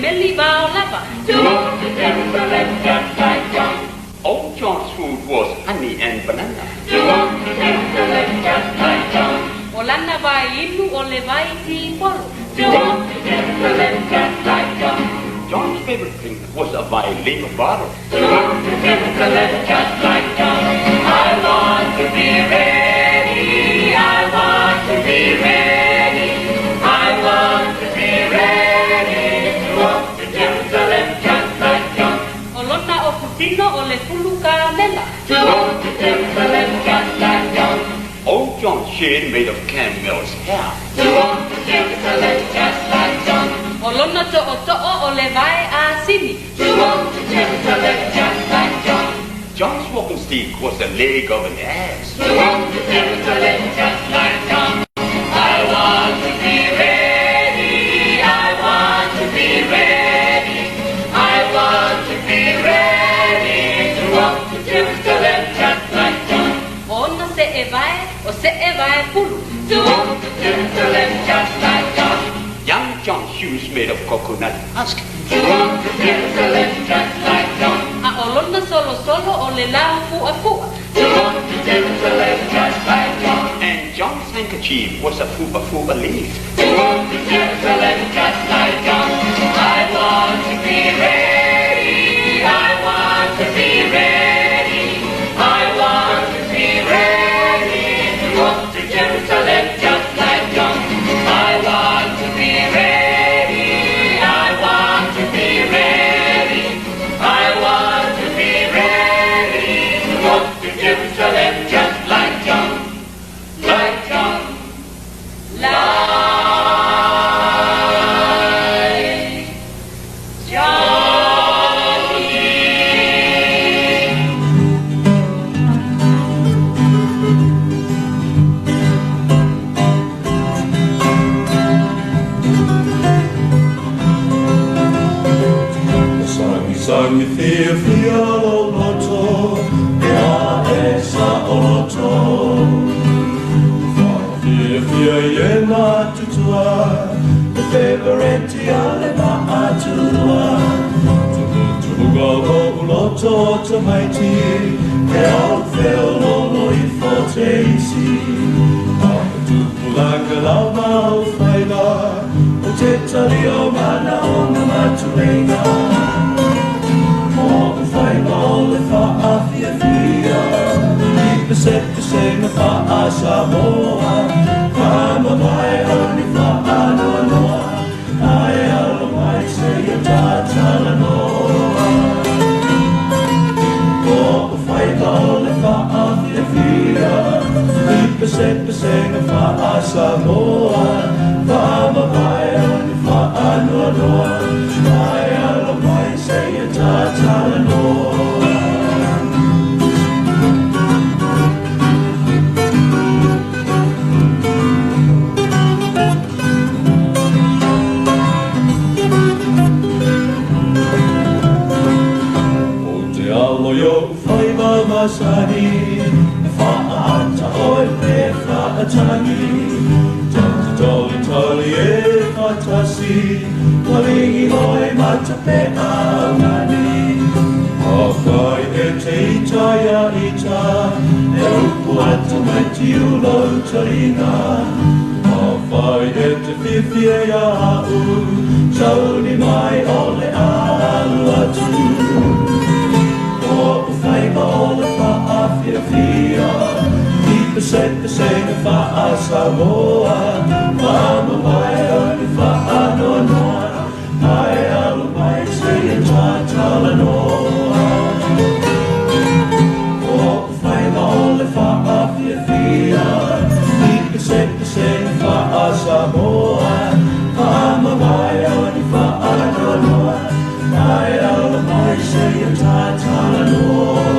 Millie Bow Lava. To walk to Jerusalem just like John. Old John's food was honey and banana. To walk to Jerusalem just like John. O lana vai inu o le vai ti polo. To walk to Jerusalem just like John. John's favorite drink was a violin bottle. To walk to Jerusalem just like John. I want to be ready. I want to be ready. I want to be ready to walk to Jerusalem just like John. O lona o kutino o le fulu karamela. To walk to Jerusalem just like John. Old John's shade made of camel's hair. To walk to Jerusalem just like John. O lona to o le vai a sini. To walk to Jerusalem just like John. John's walking stick was the leg of an ass. To walk to Jerusalem just like John. I want to be ready. I want to be ready. I want to be ready to walk to Jerusalem just like John. Ona se e vai pulu. To walk to Jerusalem just like John. Young John's shoes made of coconut husk. To walk to Jerusalem just like John. A o lona solo o le lau fua fua. To walk to Jerusalem just like John. And John's handkerchief was a fupa leaf. To walk to Jerusalem just like John. I want to be ready. I want to be ready. I want to be ready to walk to Jerusalem just like John. I want to be ready. I want to be ready. I want to be ready to walk to Jerusalem just like John. Like John. Like Sang fia fia lo loto, ea e sa o loto. Fia fia iena tutua, e feverenti ale ma atua. Tuga o loto te maiti, e au feo lolo I forteisi. Tupulaka lau mau whaila, o te tari o mana o na matureina. All if I fia fia, keep a set to sing if I Samoa. I'm a my only for I know noa. I am my say a tatala noa. Oh, fight all if I fia fia, keep a set to sing if I Samoa. I'm a my only for I know noa. I am my say a tatala noa. Masani, whaata oi pe whaatangi. Tata toli toli e whatasi, walingi hoi mata pe aungani. Hawhai e te itaia ita, e upu atu mai ti ulo tarina. Hawhai e te whiwhia ia au, tauni mai ole alu atu. All the fia fia, keep a set the same if I Samoa. Mama mai only fa no noa, I am my say a tatala noa. Oh, find all the fia fia, keep a set the same if I Samoa. Mama mai only fa no noa, I am my say a tatala noa.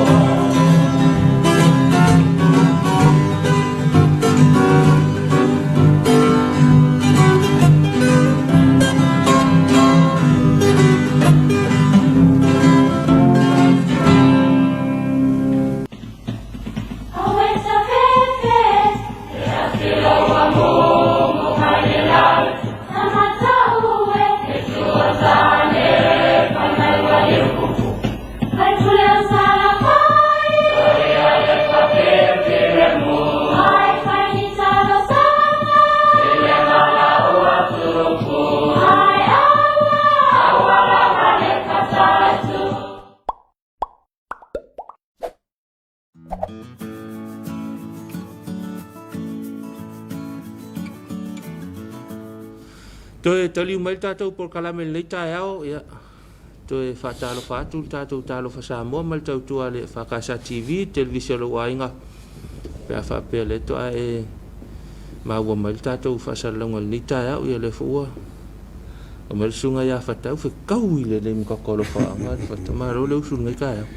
Samata uwe, Yeshua zane. Toe tali mai tātou por kalame nei tai au ia. Toe whatalo whatu tātou talo whasamoa mai tautua le whakasa TV, televisio lo wainga. Pea whapea le toa e maua mai tātou whasalonga nei tai au ia le fua. O mai sunga ia whatau whekau i le mkakolo whaanga, whatamaro le usunga i kai au.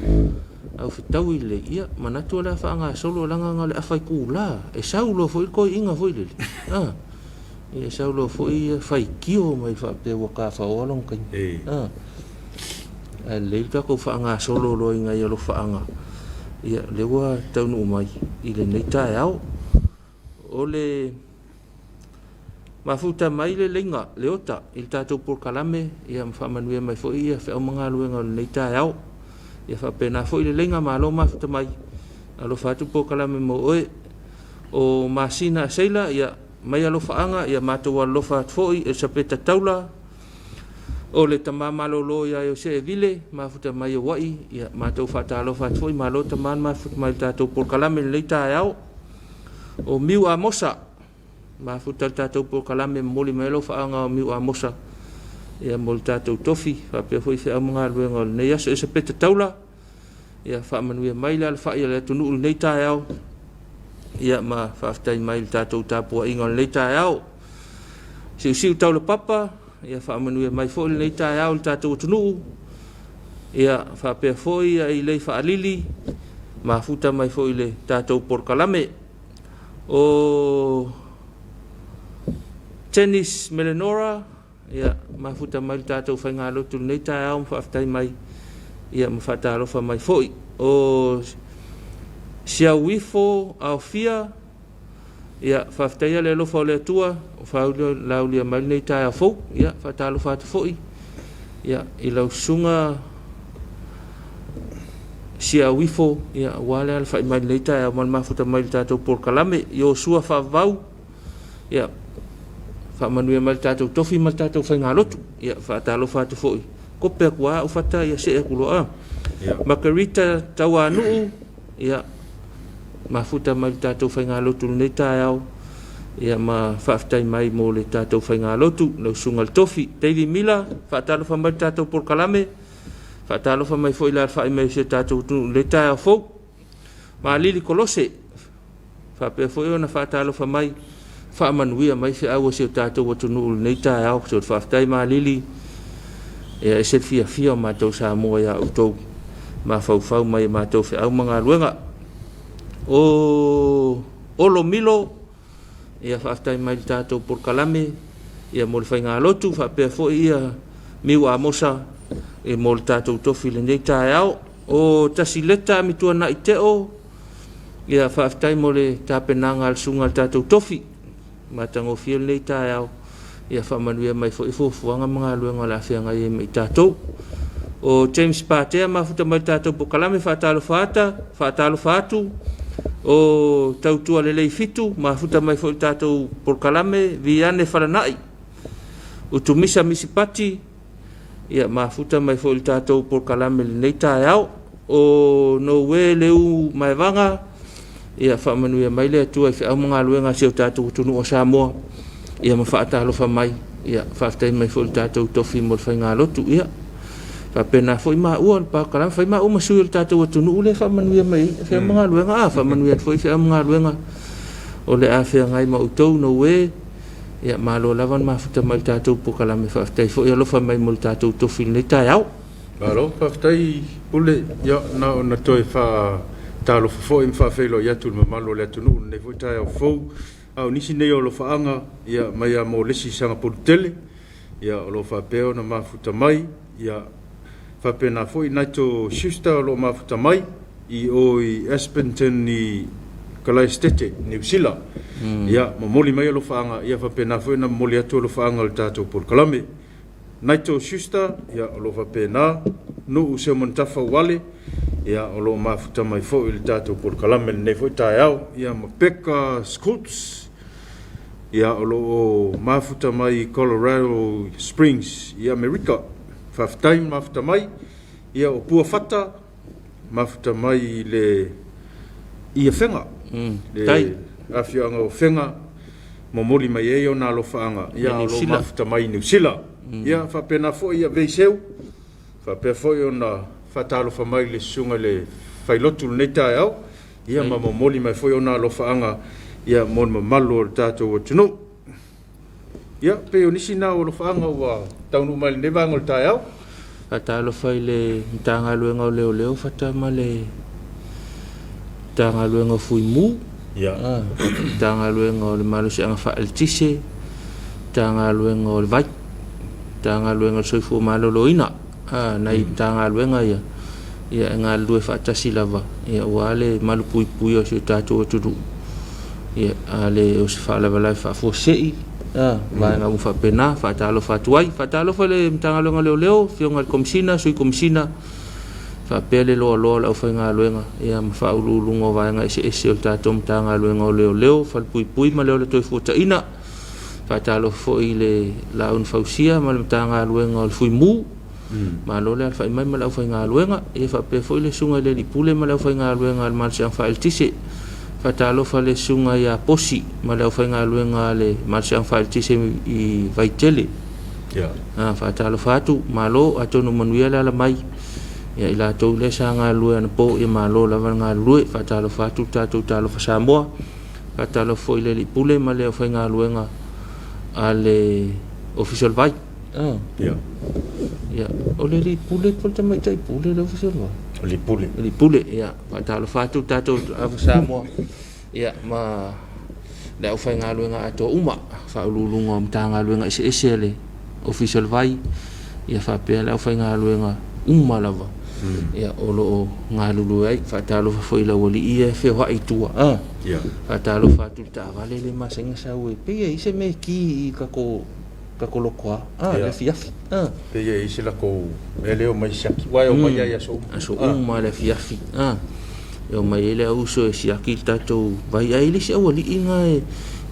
Au whetau i le ia, manatu ala whaanga solo langa ngale awhai kūla. E saulo fo i koi inga fo i le. E saulo fo i whai kio mai whapea waka whaolong kai. Le tako whaanga solo lo inga i alo whaanga. Ia le wa taunu mai i le nei tai au. O le mafuta mai le lenga, le ota, il tātou por kalame, ia mwhamanua mai fo ia, whao mga luenga nei tai au. Ia whapena fo i le lenga ma alo mafuta mai. Alo whatu por kalame mo oe. O masina seila, ia mai alo whaanga, ia mātua lofa fo i, e sapeta taula. O le tamamalo lo ia o se vile, mafuta mai o wai, ia mātua whata alo whatu fo i, malo taman mafuta mai tātou por kalame nei tai au. O miu a mosa, mafuta tātou por kalame moli mai lo whaanga o miu a mosa. Ia moli tātou tofi, whapea fo i whea mga luenga nei aso e se peta taula. Ia whamanuia mai le alfa ia le tunu ul nei tai au. Ia ma whaftai mai le tātou tāpua inga nei tai au. Siu taula papa, ia whamanuia mai fo i nei tai au le tātou tunu. Ia whapea fo i lei whaalili, mafuta mai fo i le tātou por kalame. O tennis Melanora, ia mafuta mai tātou whainga lotu nei tai au mwhaftai mai, ia mwhata alofa mai foi. O sia wifo au fia, ia whaftai ale alofa o le atua, o whaulio laulia mai nei tai au fau, ia whata alofa atu foi. Ia i lau sunga sia wifo, ia wale alfa i mai nei tai au man mafuta mai tātou por kalame, i o sua whavau, ia whamanuia mai tātou tofi mai tātou whainga lotu, ia whatalo whatu fōi. Ko pēr kua au whata ia se e kuloa. Makarita tawa nuu, ia mafuta mai tātou whainga lotu nei tai au, ia ma whaftai mai mō le tātou whainga lotu, lau sungal tofi. Teiri mila, whatalo wha mai tātou por kalame, whatalo wha mai fōi lar whai mai se tātou le tai au fōu. Ma lili kolose, whapea fōi ona whatalo wha mai, whaamanuia mai se aua se o tātou watu nuu nei tai au, so whaftai ma lili, e se fia o mātou sa mua ia utou, ma whau mai mātou whi au mga luenga. O olo milo, ia whaftai mai tātou por kalame, ia mo le whainga lotu, whapea fo ia miu a mosa, e mo le tātou tofi le nei tai au. O tasileta mitua na i te o, ia whaftai mo le tāpenanga al sunga al tātou tofi, matango fiel nei tai au, ia whamanuia mai fo i fuanga mga luenga la whianga i mai tātou. O James Patea mafuta mai tātou po kalame whaatalo whatu, o tautua le lei fitu, mafuta mai fo i tātou po kalame, viane wharanai. O tumisa misipati, ia mafuta mai fo i tātou po kalame nei tai au, o no we leu mai vanga, ia whamanuia mai le atua i whiau mga luenga se o tātou tunu o Samoa, ia ma whaatalo wha mai, ia whaftai mai fo i tātou tofi mo le whainga lotu, ia whapena fo i maa ua, pa kalam whai maa ua sui o tātou atunu ule whamanuia mai, whiau mga luenga, whamanuia fo i whiau mga luenga, o le a whia ngai ma utou no we, ia maa lo lawan maa futa mai tātou po kalame whaftai fo i alofa mai mo le tātou tofi nei tai au. Alo, whaftai ule, ia na toi wha talo fo i mwhawhelo i atu mamalo le atunu, nei fo i tai au fau, au nisi nei o lo whaanga, ia mai a mo lesi sanga porutele, ia o lo whapeo na mafuta mai, ia whapena fo i naito siusta o lo mafuta mai, i o i Aspenton i Kalaistete, New Zealand, ia ma moli mai o lo whaanga, ia whapena fo i na moli atu o lo whaanga o tātou por kalame, naito siusta, ia o lo whapena, no u se montafa wale, ia o lo mafuta mai fo i le tātou por kalame nei fo i tai au, ia ma Pekka Scouts, ia o lo mafuta mai Colorado Springs, ia Amerika, whaftai mafuta mai, ia o pua fata, mafuta mai le ia whenga, le awhianga o whenga, momoli mai e ona lo faanga ia New lo Zealand. mafta mai New Zealand ia fa pena fo ia veiseu fa pe fo ona fa talo fa mai le sunga le failotu nei tai au ia ma momoli mai fo ona lo faanga ia mon malo tato o tunu ia pe onisi na o lo faanga wa taunu mai le vangol tai au Fatalo fai le tanga luenga o leo fatama le tanga luenga fui mu. ia Tanga luenga o le malu se anga fa altise. Tanga luenga o le vai. Tanga luenga o soifu malo loina. Nai tanga luenga ia. Ia nga lue fa tasi lava. Ia wale malu pui pui o se tatu o tudu. Ia ale o se fa lava lai fa fosei. Vai nga mu fa pena fa talo fa tuai fa talo fa le tanga luenga leo fionga komisina sui komisina fa pele lo la fa nga luenga ia ma fa ululungo vai nga ese o tato tanga luenga leo fa pui pui ma leo le toi futa ina fa talo fo ile la un fausia ma le tanga luenga o fui mu ma lo le fa mai ma la fa nga luenga e fa pe fo ile sunga le pule ma la fa nga luenga al mal siang fa el tise fatalo fale sunga ya posi ma le fa nga luenga le mal siang fa el tise I vai tele ia fatalo fatu malo atonu manuia la mai ya ila to le sanga lue na po e malo la nga lue fatalo fatu tatu talo fa Samoa fatalo fo ile li pule ma le fa nga luenga ale official vai ia ya ole li pule po tamai tai pule le official vai li pule ya fatalo fatu tatu fa Samoa ya ma le fa nga luenga ato uma fa ululunga mtanga luenga ese le official vai ya fa pe le fa nga luenga uma lava ia olo ngalulu ai fatalo foi la woli ia fe wa itua ia fatalo fatu ta vale le masenga sa we pe ia ise me ki kako lokwa le fiafi pe ia ise la ko eleo mai shaki wa o mai ia so ma le fiafi eu mai ele uso e siaki tato vai ai le sa woli inga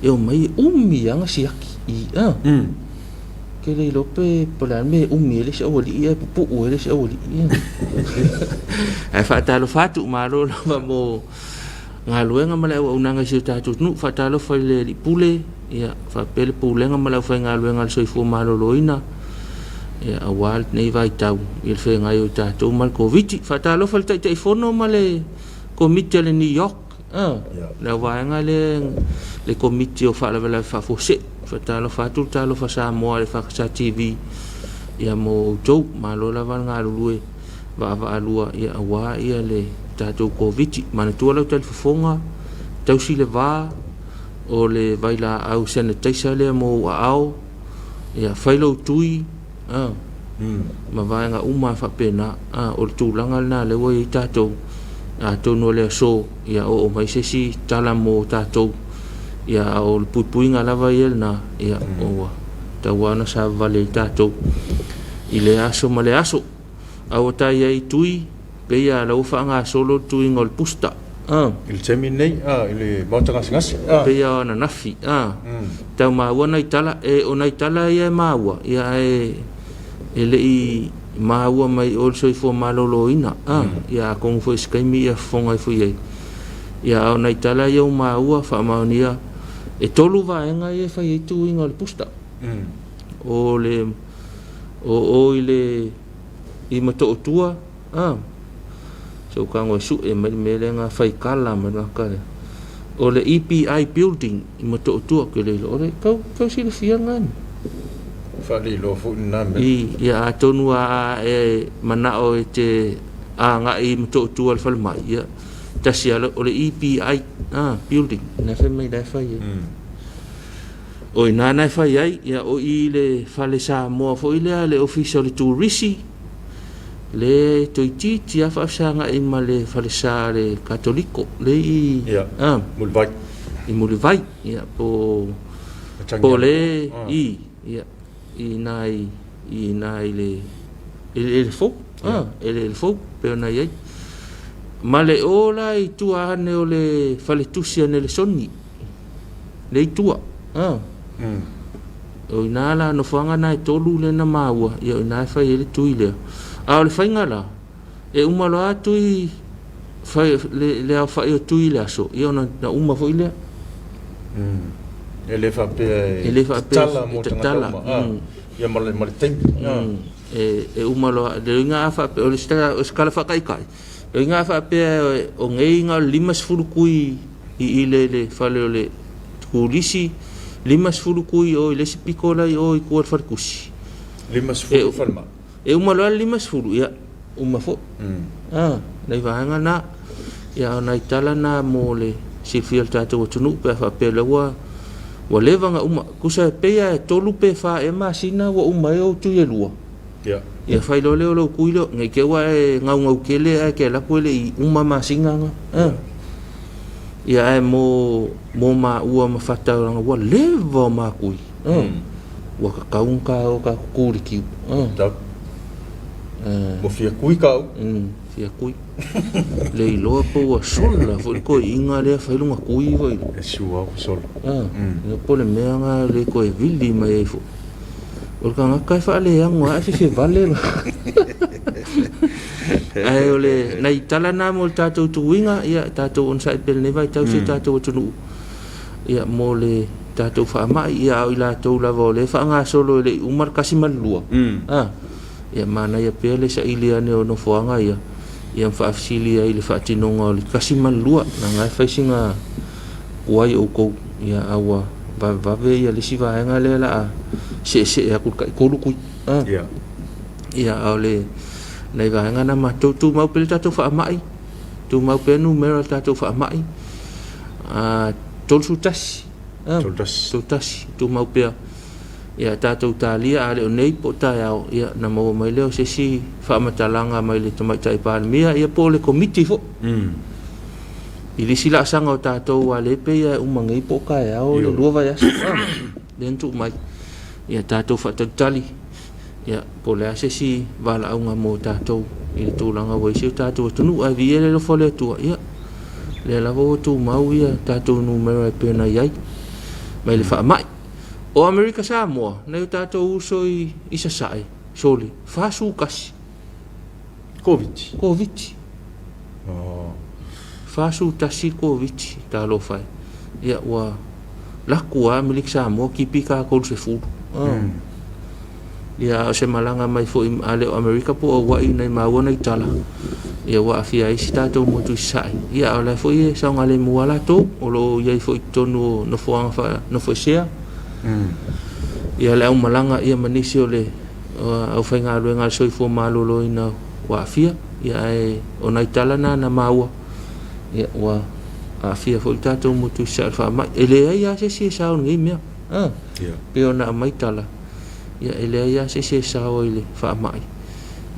eu mai anga siaki que le lope pola me umile se oli ia pu ele se oli ia ai fatalo fatu malo va mo ngaluenga mala unanga se tatu nu fatalo fa le pule ia fa pele pule nga mala fa ngaluenga so fu malo loina ia awal nei vai tau il fe ngai tatu mal covid fatalo fa tai fono male komite le New York la va nga le komite o fa la fa fose fatalo fatu talo fa Samoa le fa sa TV ia mo jo malo la van nga lue va alua ia wa ia le tato covid mana tu la tel fonga tau si le va o le vai la au sanitizer le mo au ia failo tui ma va nga uma fa pena o tu langa na le wo tato to no le so ia o mai se si tala mo tato ia o pupui nga lava ia na ia o tawana sa vale tato ile aso male aso au tai ai tui pe ia la ufa nga solo tui ngol pusta il terminei ile motanga singas pe ia na nafi tau ma wana itala ona itala ia maua ia ele I maua mai also fo malolo ina ia kong fo skaimi ia fonga fo ia ona itala ia maua fa maunia e tolu vaenga e fai tu inga le pusta o ile I mato tua so kango su e mele nga fai kala ma ka o le EPI building I mato tua ke le ore kau si le fiangan fa li lo fu na me ia tonua e mana o te nga I mato tua fal mai ia tasi ala o le EPI building na fe mai dai fai o ina na fai ai ia o I le fale sa mo fo ile le official tourist le toiti tia fa sanga I male fale sa le katoliko le mulvai ia po le ia I le fo ele fo pe na ia male ola I tua ne o le fale tusia ne le soni le tua o inala no fanga na tolu le na maua ia ina fa ele tuile a le fainga la e umalo atu I fa le fa tuile aso ia na uma fo ile ele fa pe tala mo tala ia male tempi e umalo de nga fa pe o sta skala fa kai e nga fa pe o ngei nga limas fulukui I ile fa le kulisi limas fulukui o le sipikola o ko farkusi limas fulu falma e umalo limas fulu ya uma fo nei va nga na ya na itala na mole si fiel tato tunu pe fa pe lewa wa leva nga uma kusa pe ya tolu pe fa e masina wa uma o tu ye lua ya fa lo le kuilo ngai ke wa ngau kele ke la kuele uma masinga nga ya mo ma ua ma fata nga wa leva ma kui wa ka kaunka o ka kuriki mo fia kui ka fia kui le lo po wa sola fo ko inga le fa lunga kui vo e sua sol no pole me nga le ko e vili mai fo o ka nga kai fa le yang wa fi vale ai ole na itala na mo tato tuinga ia tato on sai pel ne vai tau se tato tunu ia mole tato fa mai ia ila to la vole fa nga solo le umar kasimal lua ia mana ia pele sa ilia ne no foanga ia fa afsilia ile fa tinonga le kasimal lua na nga fa singa wai o ko ia awa va ve ia le siva nga le la se ia ku ko lu ku ia ole nei va nga na ma tu mau pel tato fa mai tu mau pe numero tato fa mai tol sutas tu mau pe ya tato talia ale nei po ta ya na mo mai leo se si fa matalanga mai le tomai tai pa mia ya po le komiti fo ili sila sanga o tato wa le pe ya umangai po ka ya o le lua ya den tu mai ya tato fa tali ya pole ase si vala unga mo tato I tulanga wa si tato tunu a viele lo fole tu ya le la vo tu mau ya tato numero pe na yai mai le fa mai o America Samoa na tato uso I isa sai soli fa su kas covid fa su tasi covid ta lo fai ya wa la kuwa milik Samoa ki pika ko se fu ya se malanga mai fo ale America po wa ina ma wona itala ya wa afia ista to mo tu sai ya ala fo ye sa ngale mo ala to o lo ye fo tonu no fo fa no fo sia ya la malanga ya manisi ole au fa nga lo nga so fo malo lo ina wa afia ya ona itala na maua ya wa afia fo tato mo tu sai fa ma ele ya se sa ngi mia pe ona mai tala ya ele ya se sa ile fa mai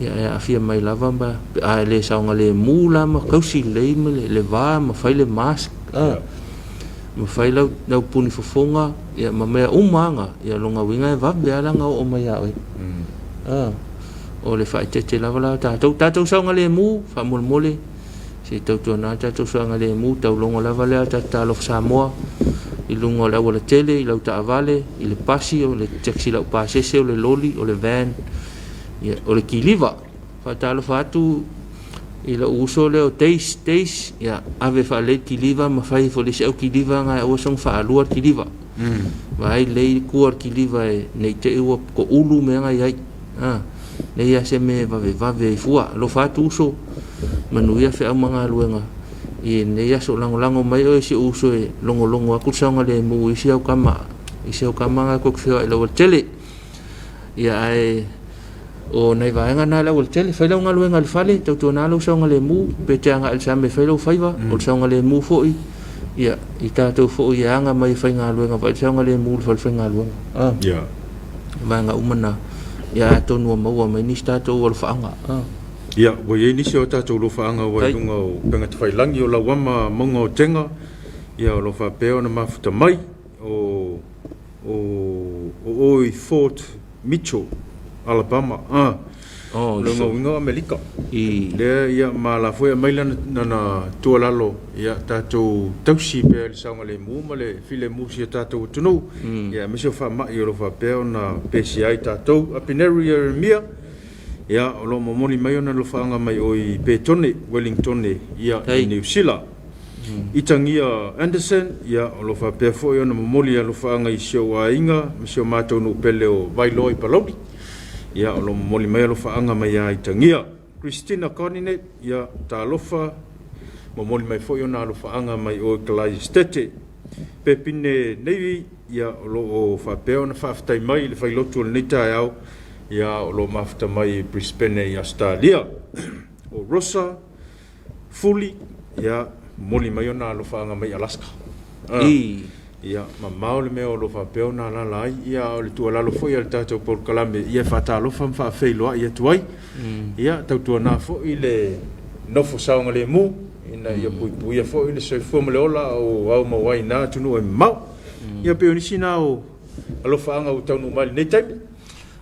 ya afia mai lava ba ele sa ngale mula ma kausi le le va ma fa le mask ma fa le no puni fofonga ya ma me umanga ya longa winga va be ala nga o mai ya o le fa te lava la ta sa ngale mu fa mol mole se to na ta sa ngale mu ta longa lava le ta lo Samoa I lungo la wala tele I lau ta avale I le pasi o le taxi lau pasese o le loli o le van o le kiliva fa talo fatu I la uso le o teis ya ave fa le kiliva ma fai fo le se o kiliva nga o song fa alua kiliva vai le kuar kiliva nei te ua ko ulu me nga yai le ya se me va ve fua lo fatu uso manu ya fe amanga luenga I ne ya so lango mai o si uso e longo aku sanga le mu isi au kama nga ko fio I lo tele ya ai o nei va nga na lo tele fa lo nga lo nga fale to na lo sanga le mu pe te nga al sambe fa lo faiva o sanga le mu foi ya I ta to foi ya nga mai fa nga lo nga fa sanga le mu fa nga lo ya va nga umana ya to no mo mai ni sta to wal fa nga ya wa ye ni se o tatou lo faanga wa lunga o penga te whailangi o la wama monga o tenga ya o lo fa peo na mafuta mai o Oi Fort Mitchell Alabama lunga winga Amerika le ya ma la foi mai na tualalo ya tatou tausi pe le saunga le mu ma le file mu si tatou tunu ya me se fa mai o lo fa peo na PCI tatou a Pineria Mia ya lo momoni mai ona lo faanga mai o I Petone Wellington ia New Zealand I tangia Anderson, ia o lo whapea fo i ona mamoli a lo whaanga i sio a inga, ma sio mātou no pele o Vailoi Palauri. Ia o lo mamoli mai a lo whaanga mai a i tangia. Christina Konine, ia tā lofa, mamoli mai fo i ona a lo whaanga mai o Kalai Stete. Pepine Neivi, ia o lo o whapea ona whaftai mai, le whailotu o le neita au, ia o lo mafta mai Brisbane i Australia. O Rosa, Fuli, ia moli mai ona lo whaanga mai Alaska. Ia, ma maole mea o lo whapeo na lalai, ia o le tua lalo fo ia le tātou Paul Kalame, ia whata lo wham wha whailoa ia tuai. Ia, tautua nā fo i le nofo saunga le mu, ina ia pui ia fo i le soifua ma le ola o au mawai nā tunu e mau. Ia peo nisi nā o alo whaanga o taunu mai nei taimi.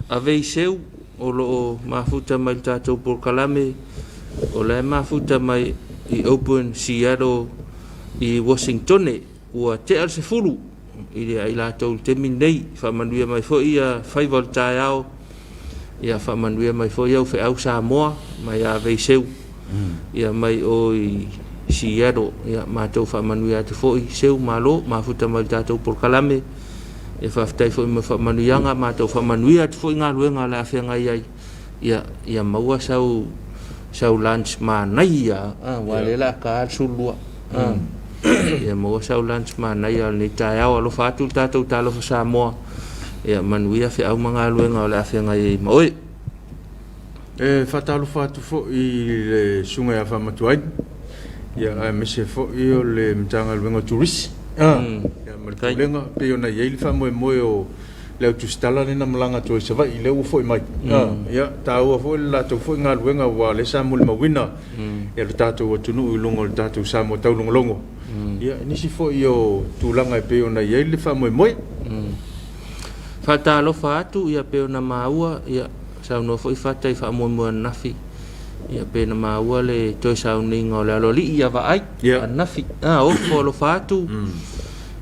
A vei seu, o lo mafuta mai tātou Paul Kalame, o le mafuta mai i Open Seattle i Washington ua te al se furu i le ai lātou te minei whamanuia mai fo ia whaival tae au ia whamanuia mai fo iau whi au Samoa mai a vei seu ia mai o i Seattle ia mātou whamanuia te fo i seu malo mafuta mai tātou Paul Kalame ia whaftai fo i mai whamanuianga mātou whamanuia te fo i ngā luenga la whianga iai ia maua sau lunch manai ia wale la ka sulua ia mo sau lunch manai ni tai au lo fatu tatou talo fa Samoa ia manuia fe au manga luenga o la fenga i moi fatalo fatu fo i le sunga ya fa matuai ia me se fo i o le mtanga luenga tourist ia malkulenga pe ona ia il fa mo o le tu stala ni na malanga to se vai le u foi mai ia ta u foi la to foi nga luenga wa le sa mul mawina ia le tatu o tunu i longo le tatu sa mo tau longo ia ni si foi o tu langa pe ona ia le fa mo fata lo fatu ia pe ona maua ia sa no foi fata i fa mo nafi ia pe na maua le to sa ni ngola lo li ia va ai nafi o fo lo fatu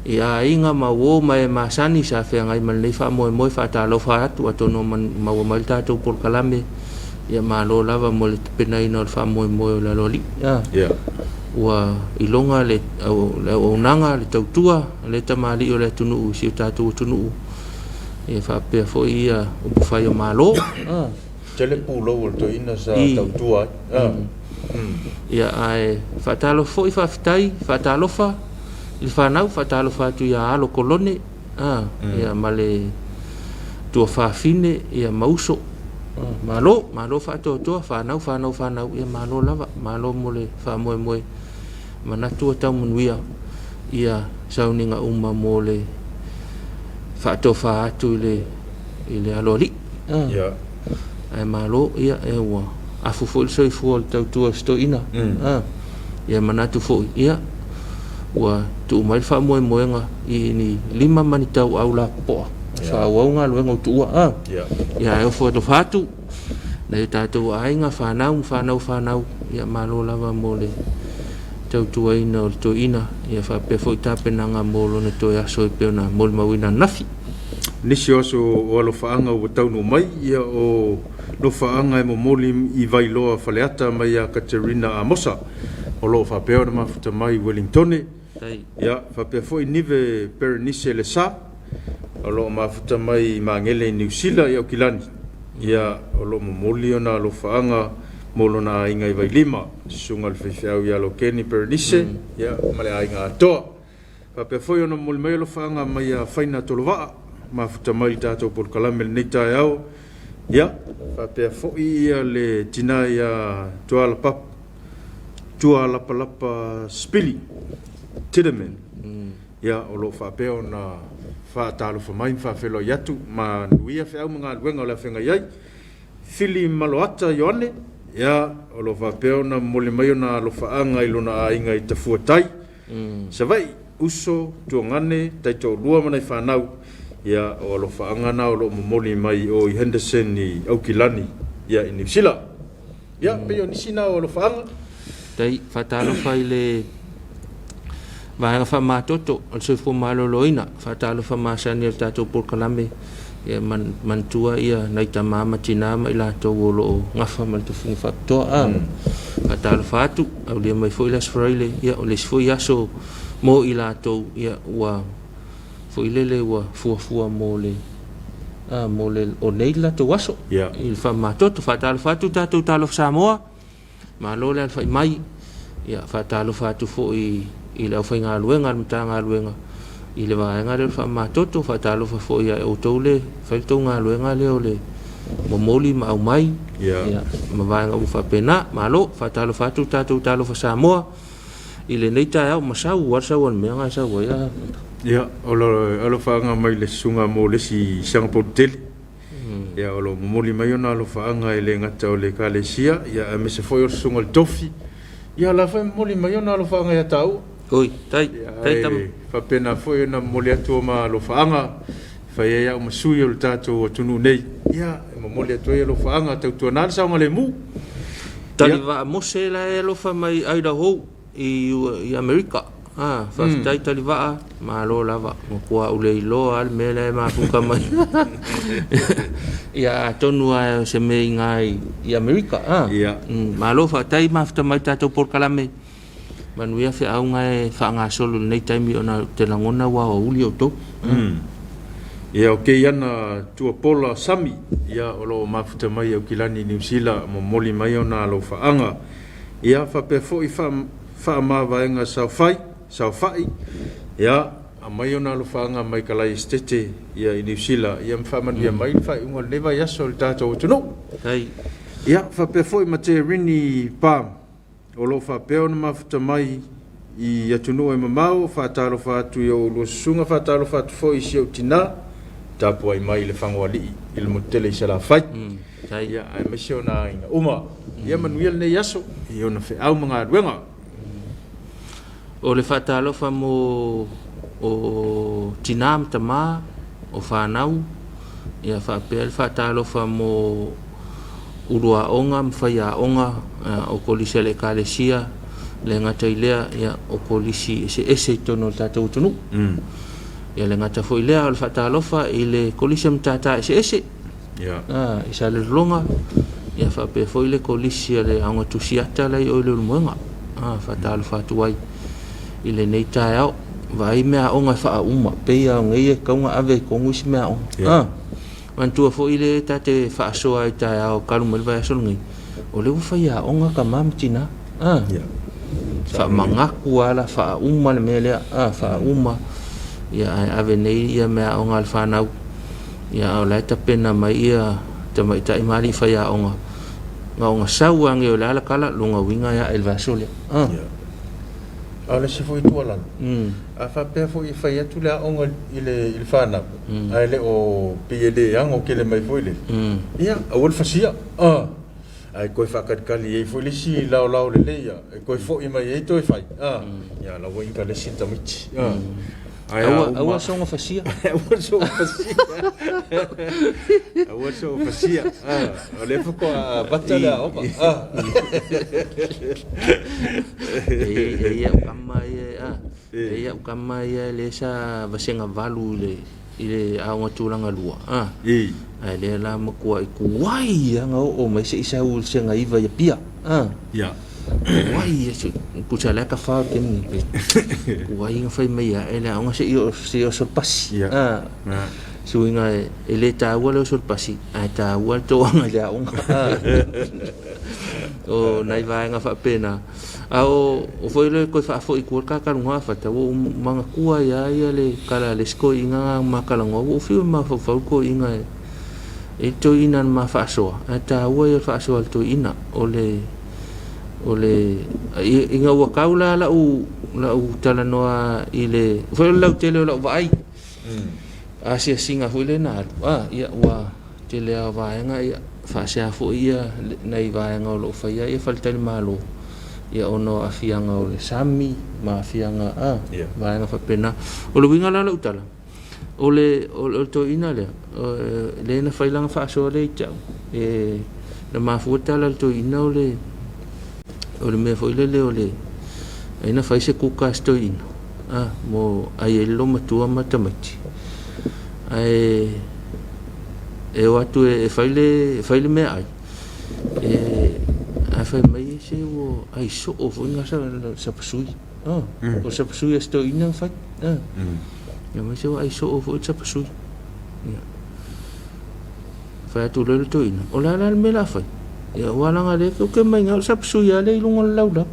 ia inga mawo mai masani sa fe ngai man le fa mo fa ta lo fa tu atono man mawo mal ta tu Paul Kalame ia ma lo lava mo le pena ino fa mo la lo li wa ilonga le o nanga le tautua le tamali o le tunu si ta tu tunu e fa pe fo ia o fa yo malo tele pulo o to ina sa tautua ia ai fa ta lo fo i fa fitai fa ta lo fa il fanau fatalo fatu ia alo kolone ia male tua fa fine ia mauso malo fatu tua fanau ia malo lava malo mole fa moe mana tua tau munuia ia sauninga uma mole fatu fatu ile aloli ia ai malo ia ewa afu fo so fo tau tua sto ina ia mana tu fo ia wa tu mai fa mo nga ini 5 manitau au la po fa wa nga lu nga tu ya eu fo to fatu na ta tu ai nga fa nau ya malo lava mole tau tu ai no to ina ya fa pe fo ta pe nga molo ne to ya so pe na mol mawina nafi nisi oso o lo fa nga o tau no mai ya o lo fa nga mo moli i vai loa faleata mai ya Katerina Amosa o lo fa pe na mafuta mai Wellington ia fa pe foi nive Berenice le sa o lo mafuta mai mangele New Zealand ia kilani ia o lo momoli ona lo faanga molo na inga i vai lima sunga le fefeau ia lo Kenny Berenice ia male ainga toa fa pe foi ona mol mai lo faanga mai a faina tolova mafuta mai tato Paul Kalame nei tai au ia fa pe foi ia le tina ia toala pap tua lapa spili Tideman ia o lo fa pe ona fa talo fa mai fa felo yatu ma nuia fe au mga luenga la fenga yai fili maloata yone ia o lo fa pe ona mole mai ona lo fa anga i lona ainga i tafuatai sa vai uso tuangane tai to lua mana fa nau ia o lo fa anga na o lo moli mai o i Henderson ni Aukilani ia i New Zealand ia pe yo nisina o lo fa anga tai fa talo fa ile vai fa matoto al se fo malo loina fa talo fa masani al tato Paul Kalame ia man tua ia nai tamama tina mai la to lo ngafa mal tu fu fa to fatalo fatu au le mai foi las fraile ia o le foi aso mo i latou ia ua foi lele ua fuafua mo le o nei latou aso i le faamatoto faatalo fatu tatou talo Samoa malo le alfai mai ia faatalo fatu foʻi i le aufaigaluega le matagaluega i le vaega le faamatoto faatalo fa foʻi ia outou le fai le tougaluega le o le momoli ma au mai ia ma vaega ua faapena malo faatalo fatu tatou talo fa Samoa i le nei taeao masau ua sau ana mea gasau ai ia alo faaga mai le suga mo lesi isaga polutele ia o lo momoli mai ona alo faaga e le gata o le kalesia ia me se foi o suga le tofi ia la fai momoli mai ona alo faaga ia tau oi tai tam faapena foi ona momoli atu ma alo faaga fai ia o masui o le tatou atunu nei ia momoli atu ai alo faaga tautuana le sauga lemu tali vaamose la e alofa mai Idaho i Amerika faftai tali vaa malo lava mo kua ule ilo al mele ma puka mai ia tonu a se me ngai i Amerika malo fatai ma fta mai tatou por kalame manuia fe au ngai fa nga solo nei taimi ona te langona wa o uli o to ia o ke ana tua pola sami ia o lo mafuta mai o kilani New Zealand mo moli mai ona lo faanga ia fa pe fo i fa ma vaenga sa fai ia a mai ona lo faanga mai kalai stete ia i New Zealand ia fa man ia mai fa unga leva ia sol tato tuno ai ia fa pe fo i mate rini pam o lo fa pe ona mafuta mai i atunu e mamau fa talo fa tu yo lo sunga fa talo fa tu fo i si o tina tapu ai mai le fangoali il motele i sala fai ia ai mesio na inga uma ia manuel ne yaso i ona fe au mga duenga o le fatalo fa mo o tinam tama o fanau ia fa pel fatalo fa mo urua onga mfaya onga o kolisi le kalesia le ngata ilea ia o kolisi ese tono tatou tunu ia le ngata foi lea o le faatalofa i le kolisi matata ese i sa le longa ia faape foi le kolisi a le aoga tusiata lai o i le ulumoega faatalofa atu ai i le nei taeao vai mea aoga faauma pei aogeia kauga ave kogu isi mea aoga mantua foi le tate faasoa i taeao kaluma i le vaeasologai o le ua fai aoga kamā matina faamagaku ala faauma le mea lea faauma ia ave nei ia mea onga al fanau ia o lai tapena mai ia tamai tai mali fai a onga nga onga sau ange o la kala lunga winga ia el vasolia ala se foi tu ala a fa pe foi fai atu la onga il fanau ai le o pele ang o kele mai foi le ia o wol fasia ai koi fakat kali e foi le si lao le ia koi foi mai e toi fai ia la winga le sintamiti Awa songa fasia. Awa songa fasia. Oleh poko batala opa. Ia ukama ia le sa vasenga valu ile aonga tulanga lua. Ai le la makua I kuai anga o mai se isa ul senga iva ia pia. Ya. Wai eso pucha la ka fa que wai nga fai mai ele nga se o so pasi suinga ele ta wala so pasi ta wal to nga ja o nai vai nga fa pena o foi le ko fa foi ko ka nga fa ta o manga kua ya le kala le sko inga makala ngo o fi ma fa ko inga e to ina ma fa so ta wa fa so to ina ole inga wa kaula la u tala noa ile foi la tele la vai asia singa foi le na ia wa tele vai nga ia fa sia foi ia nei vai nga lo fa ia falta le malo ia ono afia nga ole sami ma afia nga vai nga fa pena o lo winga la utala ole to ina le na fa langa fa so le tau na ma futa la to ina o le mea foi lele o le aina fai se kuka sto ino mo ai e lo matua matamati ai e watu e fai le mea ai a fai mai se o ai so o foi nga sa pasui o sa pasui sto ina fai ya mai se o ai so o foi sa pasui ya fai tu le to ina o la me la fai ya wala nga le ke mai nga sa pasui ya le lungo lau da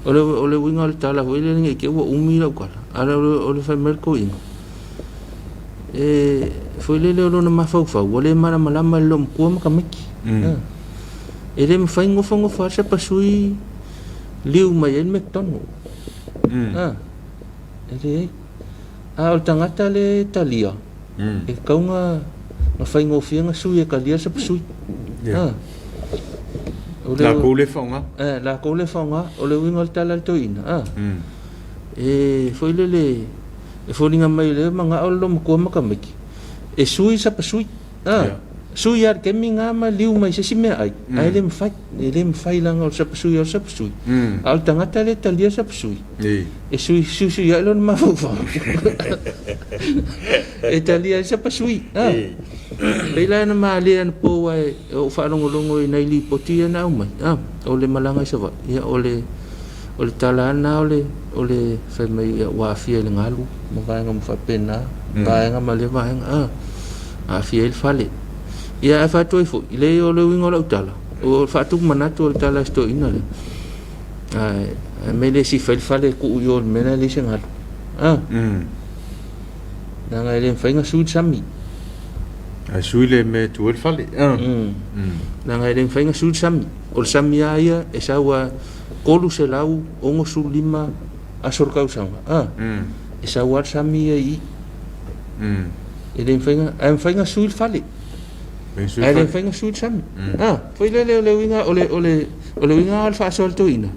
ole winga le tala ho ile nge ke wo umi la kala ala ole fai mer ko ina foi le lo na mafau ole mara malama lo mko ma kamiki ele me fai ngofo sa pasui liu mai en mektono ele o tangata le talia e kaunga na fai ngofia nga sui e kalia sa pasui la ko le fonga la ko le fonga o le winga le tala toina foi le e folinga mai le manga o lo mko makamiki e sui sa pasui sui ar ke minga ma liu mai se sime ai le mfai langa o sa pasui al tangata le talia sa pasui e sui ya lo ma fu e talia sa pasui Leila na mali an po ai o fa longo i nei li potia na mai o le malanga sa va ya o le talana o le fa mai wa fia le ngalu mo va ngam fa pena va ngam le va a fia il fale ya fa to fo le o le wingo la utala o fa tu manato le tala sto ina le me le si fa il fale ku yo mena le sengal na ngai le fa nga su sami a suile me tu el fale na ngai le fa nga su sami o sami ia e sa wa kolu se lau ongo su lima a sorka usanga e sa wa sami i e le fa nga su il fale ele fai su sami foi le winga ole winga al fa sol toina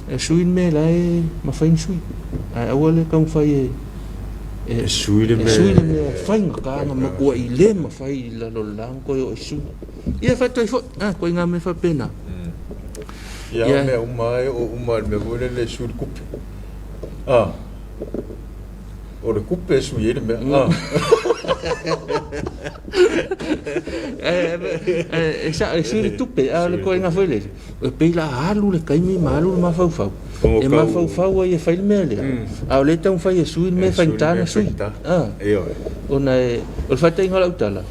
e suin me la ma fai sui a ole kan fai suile me fai nga ma ko i le ma fai la lo lang ko o su ia fa toi fo ko nga me fa pena ia me uma me vole le sul kupe o le kupe su ele me sa suri tupe le ko nga foi le pe la halu le kai mi malu ma fau e ma fau e fai me le a le tão fai su me fai tana su ona o fa tengo la utala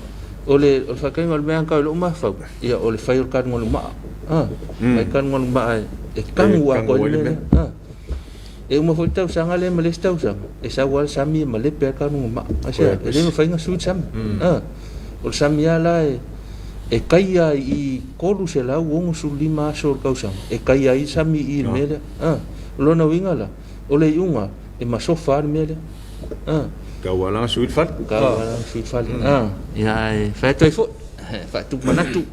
o fa kai ngol me an ka lo ma fau ia o le fai o kan ngol ma mai kan ngol ma e kan wa ko le e uma foi tau sanga le male tau sanga e sa wal sami male pe ka no ma asa e le fai nga su sam o sami ala e kaia i kolu se la wong su lima so ka usang e kaia i sami i mele lo na winga la o le unga e ma so far mele ka wala su fat ya fa toi fo fa tu manatu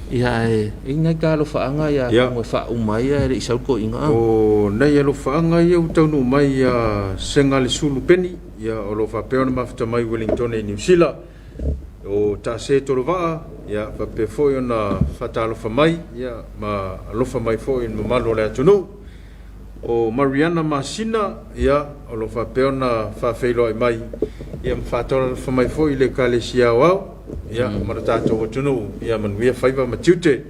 ia inga ka lo fa anga ya mo fa umai ya ri sau ko inga o nei lo fa anga ya utau no mai ya sengali sulu peni ya o lo fa peona mafta mai Wellington e New Zealand o ta se to lo va ya pa pe foi ona fatalo fa mai ya ma lo fa mai foi no malo le tunu o Mariana Masina ya o lo fa peona fa feilo mai ya fatalo fa mai foi le kalesia wa ya marata to tunu ya man we faiva matute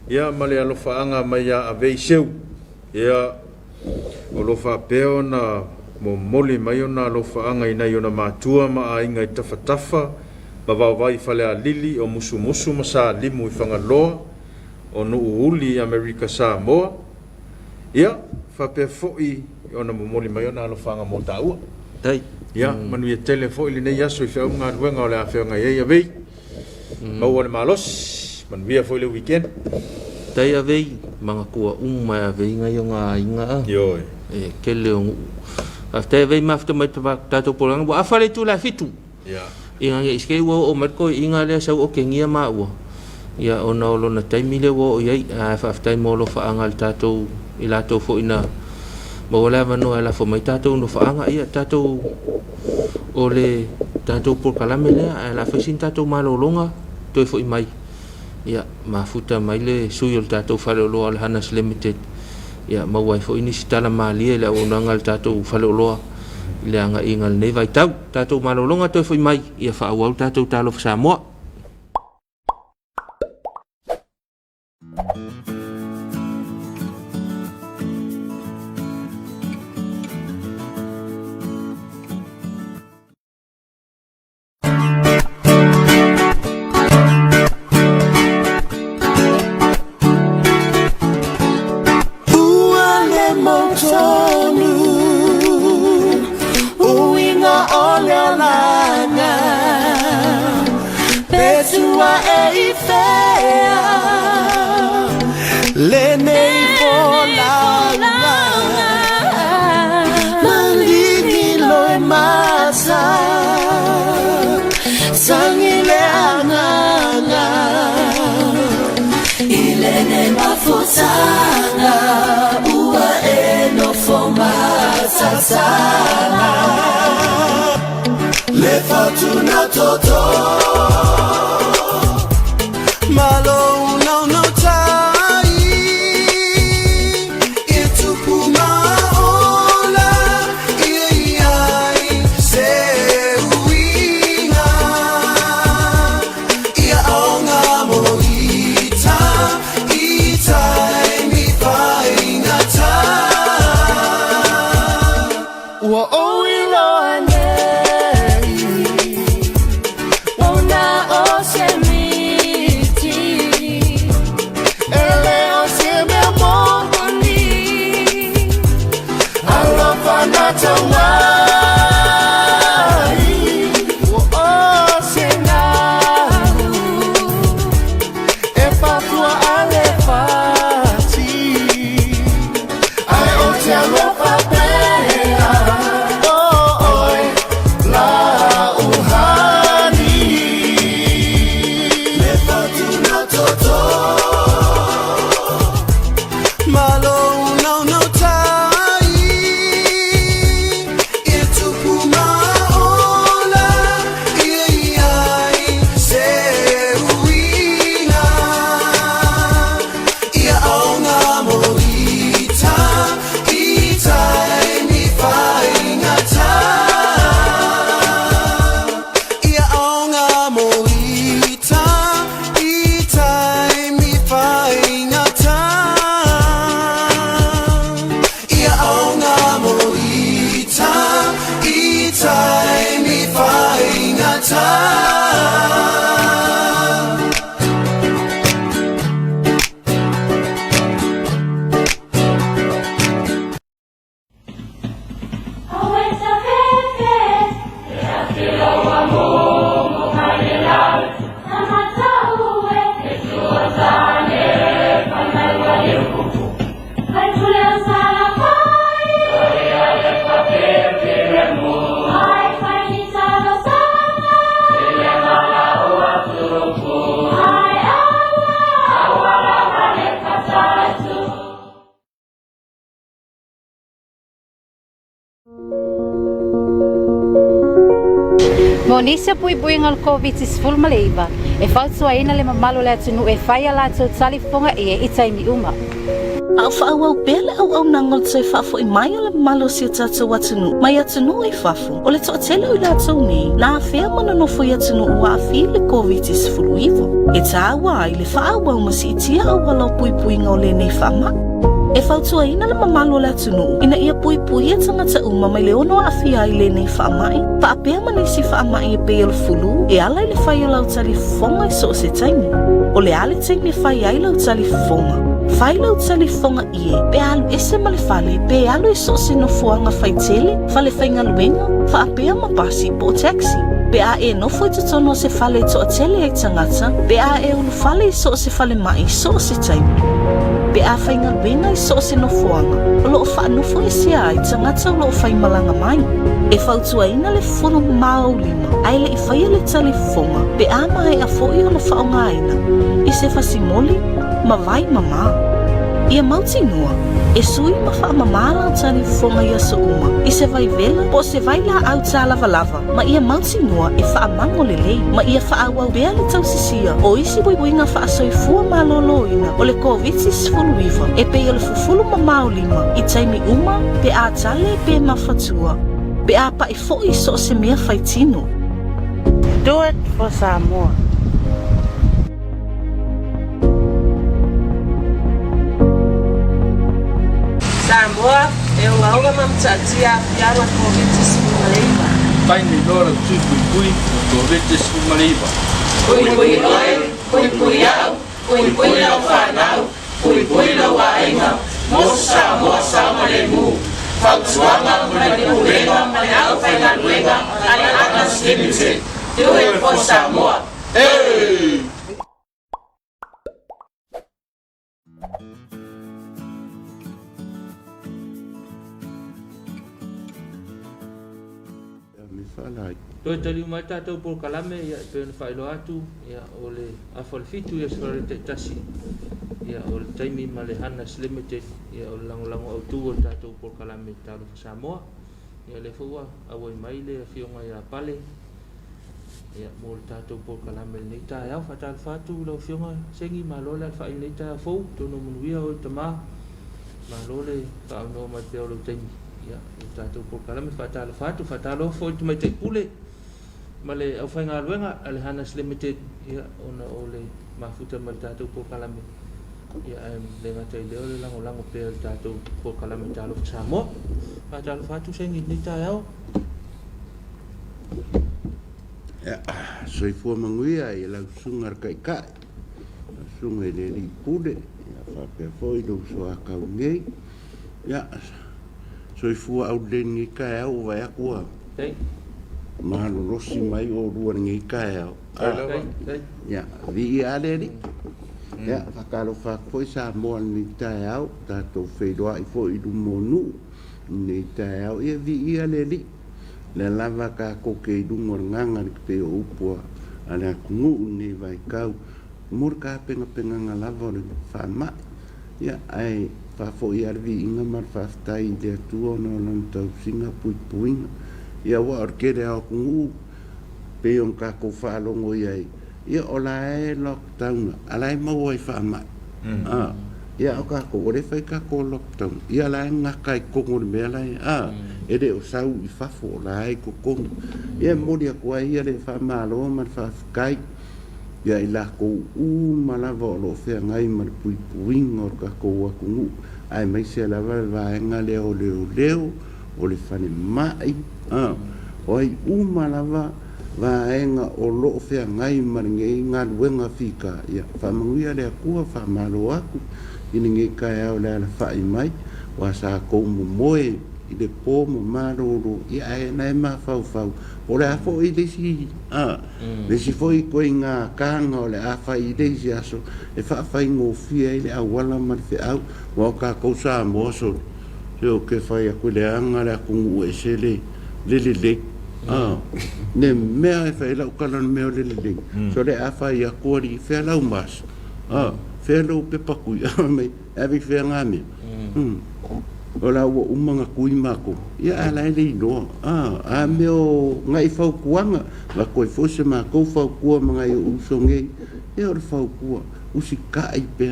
ya male alo faanga mai ya ave seu ya o lo fa peona mo moli mai ona lo faanga ina yona matua ma ainga tafatafa baba vai fale a lili o musu masa limu i fanga loa o no uli America Samoa ya fa pe foi ona mo moli mai ona lo faanga mo taua dai ya manu ye telefo ile ne yaso fe nga wenga ole afa nga ye ve mau ole malos man via foi le weekend dai ave manga ko uma ave nga yo nga inga yo e kele on after ve mafta mai tato polang bo afale tu la fitu ya inga ye iske wo o marko inga le sa o kengia ma wo ya ona lo na taimi le wo ye after mo lo fa angal tato ila to fo ina mo wala mano ala fo mai tato no fa anga ia tato ole tato por kalamele ala fa sin tato malolonga to fo mai ia mafuta mai le suyo tato fa lo al Hanas Limited ia ma wai fo ini sitala mali la ona ngal tato fa lo le anga ingal ne vai tau tato malolonga to fo mai ia fa au tato talo fa Samoa e fea le nei vola malini loi masa sangi le anganga ile ne mafutanga ua e no foma sasana le fortuna toto malo no tai e tu puma ola ai se uina ia onga moita ita mi fainga ta wa oilo ane ona osemiti ele oseme mongoni alofana tawai wa osena e patua alefati ai otelo papea oi la uhani le fatuna toto malo no tai e tu puma ola ai se uina ia onga morita ita mi fainga ta ia onga morita ita mi fainga ta ia onga morita ita mi fainga ta Monisia pui ngal COVID is full maleva. E falso aina le mamalo le atunu e fai ala tso talifonga e itai mi uma. Au whaau bele au nangol tsoi whafo I mai o le malo si o tātou atunu. Mai atunu e whafo. O le toa tele o la tau ni. Nā whea mana nofo I atunu ua awhi le COVID is full iwo. E tā awa I le whaau au masi itia au walau pui ngau le nei whama. E whautua ina le mamalo le atunu. Ina ia pui e tangata uma mai le ono awhi ai le nei whaamai. Pa apea mana isi whaamai e pe o fulu. E ala I le whai o lau tali fonga I so o se taimi. O le ale taimi whai ai lau tali fonga. Whai lau tali fonga ie. Pe alu ese ma le fale. Pe alu e so se no fuanga whai tele. Fale whainga luenga. Wha apea ma pasi po taxi. Pe a e nofo I tutono se fale to a tele e tangata. Pe a e ulu fale I so se fale mai so o se taimi. Pe a whainga luenga I so se no fuanga. O loo wha nofo I se ai tangata o loo whai malanga mai. E whautua ina le whono mau lima. Ai le I whaia le tali fonga. Pe a mai a fōi o na whaonga aina. I se whasimoli. Ma vai mama. Ia mauti noa. E sui ma wha mamala tali fonga ia so uma. I se vai vela. Po se vai la au tā lava. Ma ia mauti noa e wha amango le lei. Ma ia wha awau bea le tau sisia. O isi boiboinga wha asoi fua malolo ina. O le COVID-19 fulu iwa. E pe o le fufulu ma mau lima. I taimi uma. Pe a tale pe ma fatua. Pe a pa I fōi so se mea whaitino. Do it for Samoa. Samoa, eu aula mamtatia piara COVID-19 maleva. Pai ni lora pui COVID-19 maleva. Pui oi, pui au, pui lau whanau, pui lau wainga, mosa malemu. Fautuanga male urenga, male au whainga luenga, ale anas limited. Do it for Samoa. Hey! whalai. Toi tali mai tātou por kalame ia pēna whaelo atu ia o le awhalifitu ia swarare te tasi ia o le taimi ma le Hannas Limited ia o le langolango au tū o le tātou por kalame tālo Samoa ia le fua awai mai le fionga ia pale ia mo le tātou por kalame nei tā iau whatal whatu lau fionga sengi ma lo le whai nei tā fau tono munuia o te maa ma lo le whaano mai pēo lau taimi ia o tātou por kalame whatal whatu whatalo fo i tu mai te pule ma le au whainga luenga a le Hannas Limited ia ona o le mafuta ma le tātou por kalame ia le ngatai leo le lango pēo le tātou por kalame tālo Samoa whatal whatu sengi nei tā iau Soifua manguia i lau sungar kai kai. Sunga i le li pude. Ia whapea foi do soa kau ngei. Ia soifua au lengi kai au vai akua. Mahalo rosi mai o ruan ngi kai au. Ia vi i ale li. Ia whakalo whakoi sa moa ni tai au. Tātou whaidoa i foi du monu. Ni tai au ia vi i ale li. Le lava ka koke i dungor nganga ni te o upua ale akungu ni vai kau mur ka penga nga lava le whama ia ai whafo i arvi inga mar whaftai te atua no lan tau singa pui puinga ia wa orkere au kungu peon ka ko whalongo iai ia ola e lockdown ala e mau ai whama ia o ka ko ore fai ka ko lockdown ia la ngaka i kongo me ala ere o sau i fafo la ai ko kongo ia modia ko ia le fa malo ma fa kai ia ila ko mala volo fe ngai ma pui puing or ka ko ku ai mai se la va nga le o le fane mai oi mala va enga o lo fe ngai ma ngai nga wenga fika ia fa manguia le ku fa malo aku ini ngai kai o le fa mai wa sa ko mo moe i le pō mo maroro i ae nai ma fau o le afo i lesi le si fo i koe ngā kānga o le afa i lesi aso e whaafai ngō fia i le awala mari fe au wa o ka kousa mo so se o ke whai a koe le anga le akungu e se le ne mea e whai lau kalan mea le so le afa i a kori whea lau mas whea lau pepakui me avi whea ngā mea ola wo umanga kui mako ia ala ele no a meo ngai fau kuanga la koi fose ma ko fau kua ngai usonge e or fau kua usi kai pe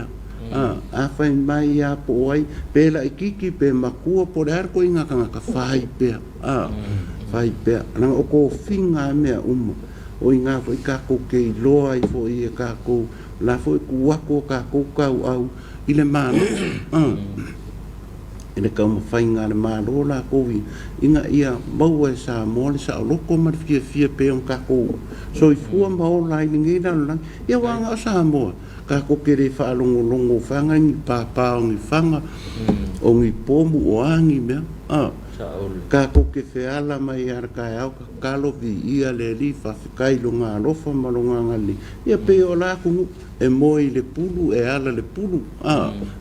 a fai mai a poi pe la ikiki pe makua por ar ko inga ka fai pe fai pe na o ko finga me o inga foi ka ko ke loa i foi ka ko la foi kua ko ka ko ka au ile mano ina ka mawhainga le mālo la kowi inga ia maua e sa mole sa loko mar fia pe on ka ko so i fua mau lai ni ngai lang ia wanga sa moa ka ko kere fa longo fanga ni papa ngi fanga o ngi pomu o angi me ka ko ke fe ala mai ar ka au ka lo vi ia le li fa kai longa lo fa malonga ngali ia pe o la ku e moi le pulu e ala le pulu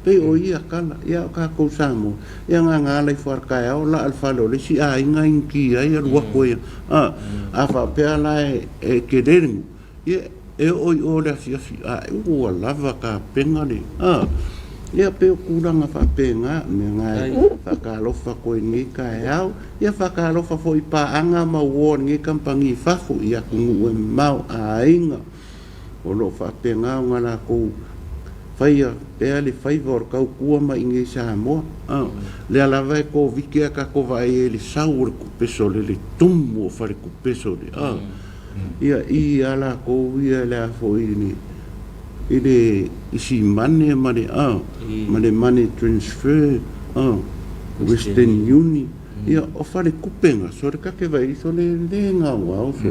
pe o ia kala ia ka ko samo ia nga le for ka au la alfa lo le si a inga inki ai al wa ko a fa pe ala e ke den ia e o le fi a o lava ka pengale ia pe kuranga fa penga me ngai fa ka lo fa ko ni ka au ia fa ka lo fa foi pa anga ma wo ni kampangi fa fu ia ku mau ainga o lo fa penga ngala ko faia pe ali favor ka ku ma ingi sa mo le ala vai ko vikia ka ko vai ele saur ku peso le tumu fa ku peso ia i ala ko ia la foi ni ide isi mane money transfer Western Union ia o fare kupenga so re ka ke vai so le nga wa so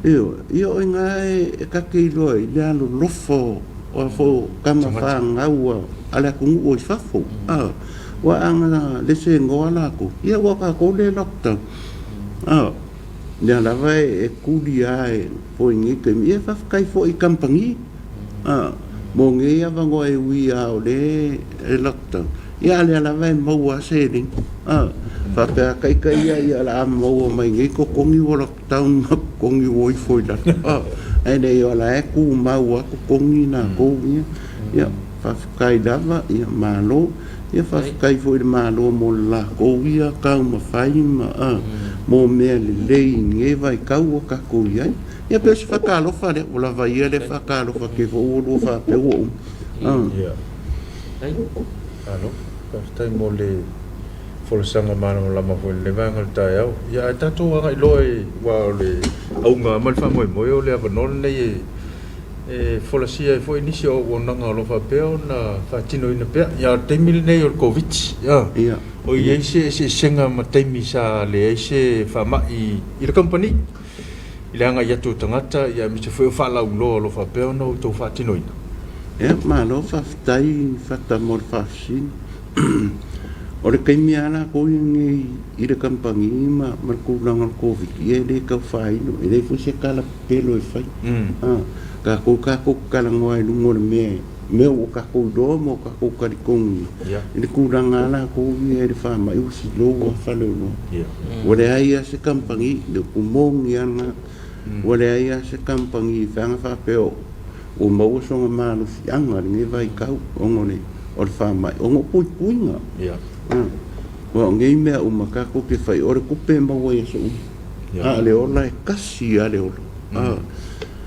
io ngai ka ke lo ile alo lofo o fo kama fa ngawa ala ku o fafo wa anga le se ngola ko ia wa ka ko le lockdown ya la vai e kulia e fo ngi ke mi fa kai fo I kampangi mo nge ya vango e wi a o le lockdown ia le ala vai mo wa se ni fa pe kai kai ia la mo mai ngi ko kongi wala taun kongi woi foi da ai nei ola e ku mau ko kongi na ko ia fa kai dava ia malo ia fa kai foi malo mo la ko ia ka ma fai ma mo me le nge vai ka o ka ko ia ia pe fa ka lo fa le ola vai ia le fa ka lo fa ke fo o fa pe o ia ai alo ka stai mo le Folsanga mana lama foi le vanga tai au ia tato nga loi wa le au nga mal fa moi moi o le avanon nei folasia foi inisio o nanga lo fa peo na fa tino ina pe ia temil nei o covid ia o ia se senga ma temi sa le se fa mai i le company ile anga ia tu tangata ia mi se foi fa la lo fa peo no to fa tino ina ma lo fa tai fa ta mor fa sin ore kai miana ko ngi ire kampangi ma marku langan covid ye de ka fai no ele fu se kala pelo e fai ka ko kala ngoi lu ngor me o ka ko do mo ka ko ka kong ini ku rangala ko ye de fa ma u si lo fa lo no ore ai se kampangi de ku mong yana ore ai se kampangi fa peo o mo so ma lu si anga ni vai ka o ngone o fa mai o ngo pui nga wa ngai me o makako ke fai ore kupe mo e so le ola e kasi ale o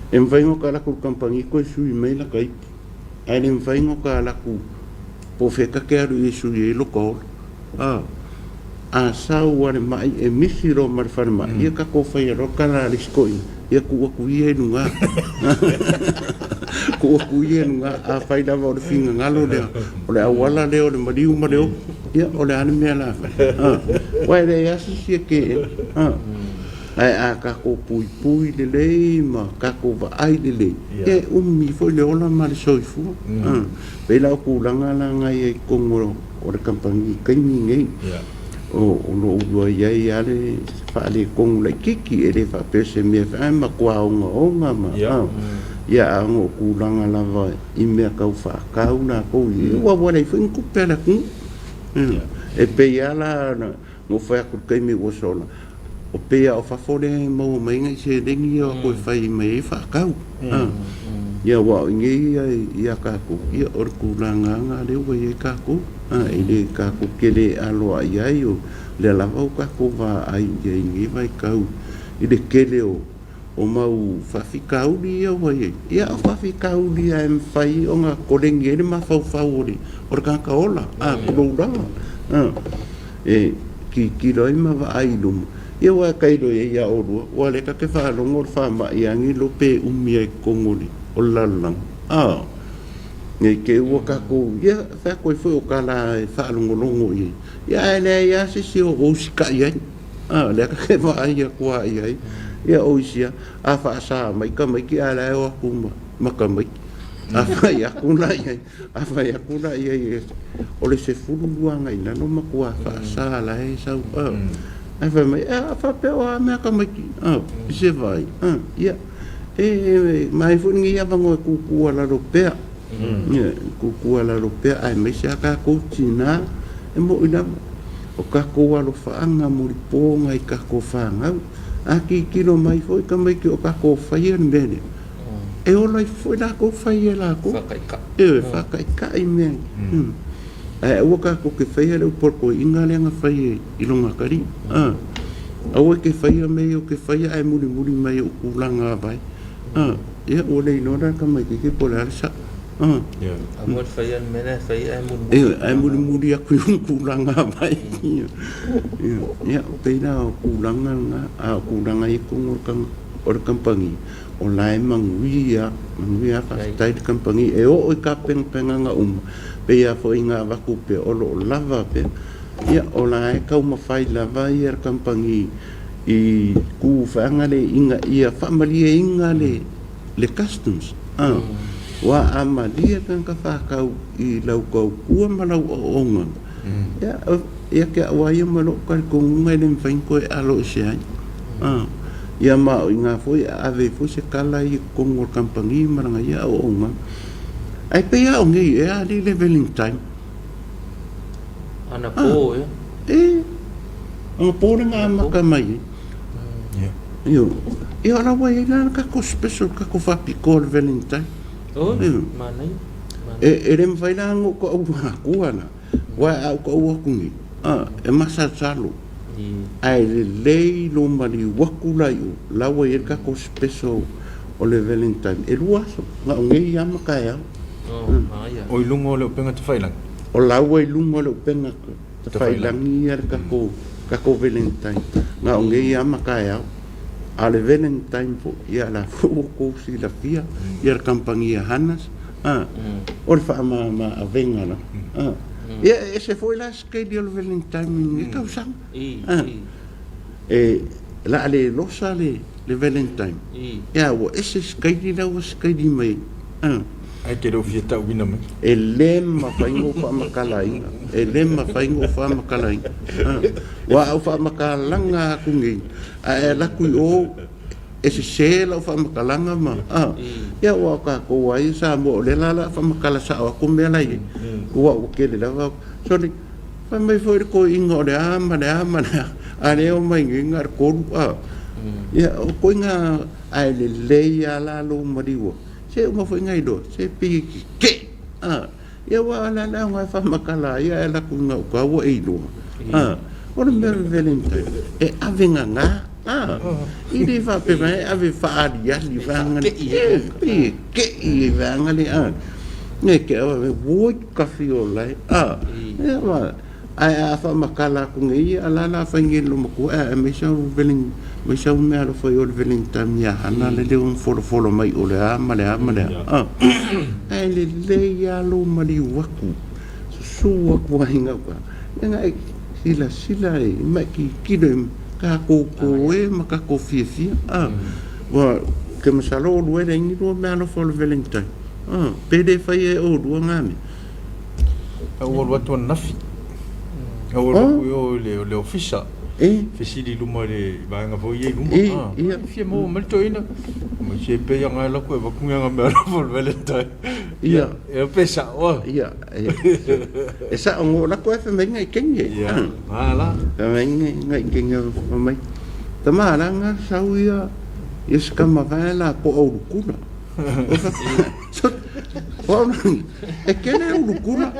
em vai ngo kala ku kampangi ko sui mai la kai ai em vai ngo kala ku po fe ka ke aru e sui lo ko a sa wa mai e misiro mar farma ia ka ko fai ro kala riskoi ia ku ye nunga ko ye nunga a fai da vo finga ngalo de ole awala de ole mariu mareo ia ole ane mea la wai re asu si ke ai a ka ko pui le le ma ka ko va ai le le e mi foi le ola ma le soifu pe la ku langa ngai ko ngoro o le kampangi kai ngai o no ua ia le fa le kong le kiki e le fa pese me fa ma kwa onga ma ia ngo ku langa lava i me ka fa ka una ko i wa wa le fin ku pela ku e pe ia la no fa ku kai mi wo sola o pe ia o fa fole mo mai ngai se dengi o ko fa i me fa ka ia wa ngi ia ka ku ia or ku langa nga le wa ia ka ku ele ka ku kele alo ai o le lava o ka ku va ai ngi vai kau i de kele o mau fafikau dia wai ia fafikau dia em fai onga kolengi ni ma fau ori or ka ola ko da e ki roi ma va ai dum ia wa kai do ia o wa le ka ke fa lo ngor fa ma ia ngi lo pe umi e kongoni o lalang nei ke wa ka ko ia fa ko foi o kala fa lo ngolongo ia le ia si o ska ia le ka ke va ia kwa ia ia oisia a fa sa mai ka mai ki ala o ku ma ka mai a fa ia ku na ia o le se fulu luanga ina no ma ku a fa sa la e sa a fa mai a fa pe o me ka mai ki se vai ia e mai fu ngi ia vango ku ala ro pe ku ala ro pe ai mai sa ka ku tina e mo ina o ka ko alo fa anga mo po ngai ka ko fa ngau aki kilo mai foi ka mai ki o ka ko fai en bene e o lai foi la ko fai la ko fa kai ka i me e o ka ko ke fai le por ko inga le nga fai i longa kari o ke fai me o ke fai ai muri mai o kulanga vai e o le no da ka mai ki polar sa amor fai en mena fai ai muri aku kulanga vai ia pe na kulanga i ko or kampangi o lai manguia fa tai de kampangi e o ka penga pe ia fo inga va ku pe o lo lava pe ia o lai ka uma fai lava ia kampangi i ku fa ngale inga ia family inga le customs wa amalia kan ka fa ka i lau ko ku ma lau onga ia ke wa ia ma lo ka ko ngai nem fain ko alo se ia ma inga foi ave foi se kala i ko ngor kampangi maranga ia onga ai pe ia ngi ia li leveling time ana po Ang pore nga makamai. Yo. Yo ala wai na ka ko special ka ko fapi ko Valentine. Oh, manai. E rem vai na ngo ko au ku ana. Wa au ko au ku ni. E masa salo. Ai le lo mari wakula yo. La wai ka ko special o le Valentine. E luaso nga ngai ya makaya. O ilungo le penga te failang. O la wai lungo le penga te failang ia ka ko Valentine. Nga ngai ya makaya. Ale Valentine po ia la ko si la fia ia kampangia Hanas o fa ma avenga na ia ese foi la schedule Valentine ni ka usang la ale losa le Valentine ia o ese schedule o schedule mai ai ke do fieta wina mai lema faingo fa makalai lema faingo fa makalai wa au fa makalanga kungi la kui o ese sela fa makalanga ma ya wa ka ko wai sa mo le la fa makala sa ko me lai wa o ke le la so ni fa mai foi ko ingo de ama ane o mai ngar ko ya ko nga ai le ya la lo madiwo se uma foi ngai do se pi ke ya wa la nga fa makala ya la ku nga ka wa i do o le Valentine e avenga nga ili fa pe mai ave fa dia li vanga pi ke i vanga li ne ke ave wo ka fio lai ya wa ai fa makala ku ngai ala la fa ngi lo mo me sa Valentine me sa me ala foi o Valentine ya ana le un folo mai o le ama ai le ya lo mari waku su waku hinga ka nga sila e mai ki do ka ko e maka ko fia wa ke masalo lo e ngi do me ala folo Valentine pede fa e o do ngame o watu nafi o le ofisa fesili luma le banga fo ye luma fie mo malto ina mo se pe nga la ko ba kunga nga me fo Valentine e pesa esa ngo la ko fa menga kenge ala menga kenge mai tama nga sauia iskama vela po o kuna e kene o kuna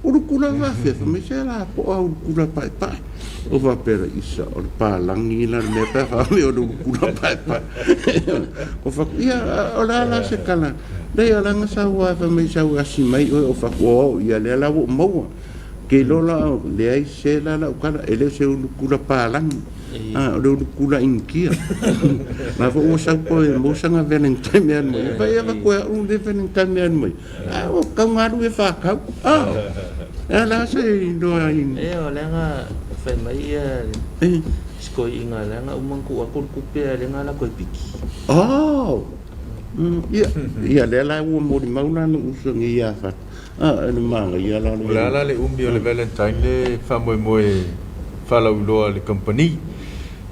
urukula va fe me sera po urukula pai o va per isa o pa langila me pa fa me urukula pai o fa ia o la se kala dai ala nga sa wa fa me sa wa si mai o fa o ia le la mo ke lo la le ai se la kala ele se urukula pa lang o urukula inkia ma fo o sa po mo sa nga Valentine me mo fa ia va ko un de Valentine me mo o ka ngaru e fa ka ala se do ai o lenga fa mai sko inga lenga umangku aku kupe lenga la ko piki ia le la o mo di mauna no usungi ia fa no manga ia la le umbi o le Valentine le fa mo fa la ulo le company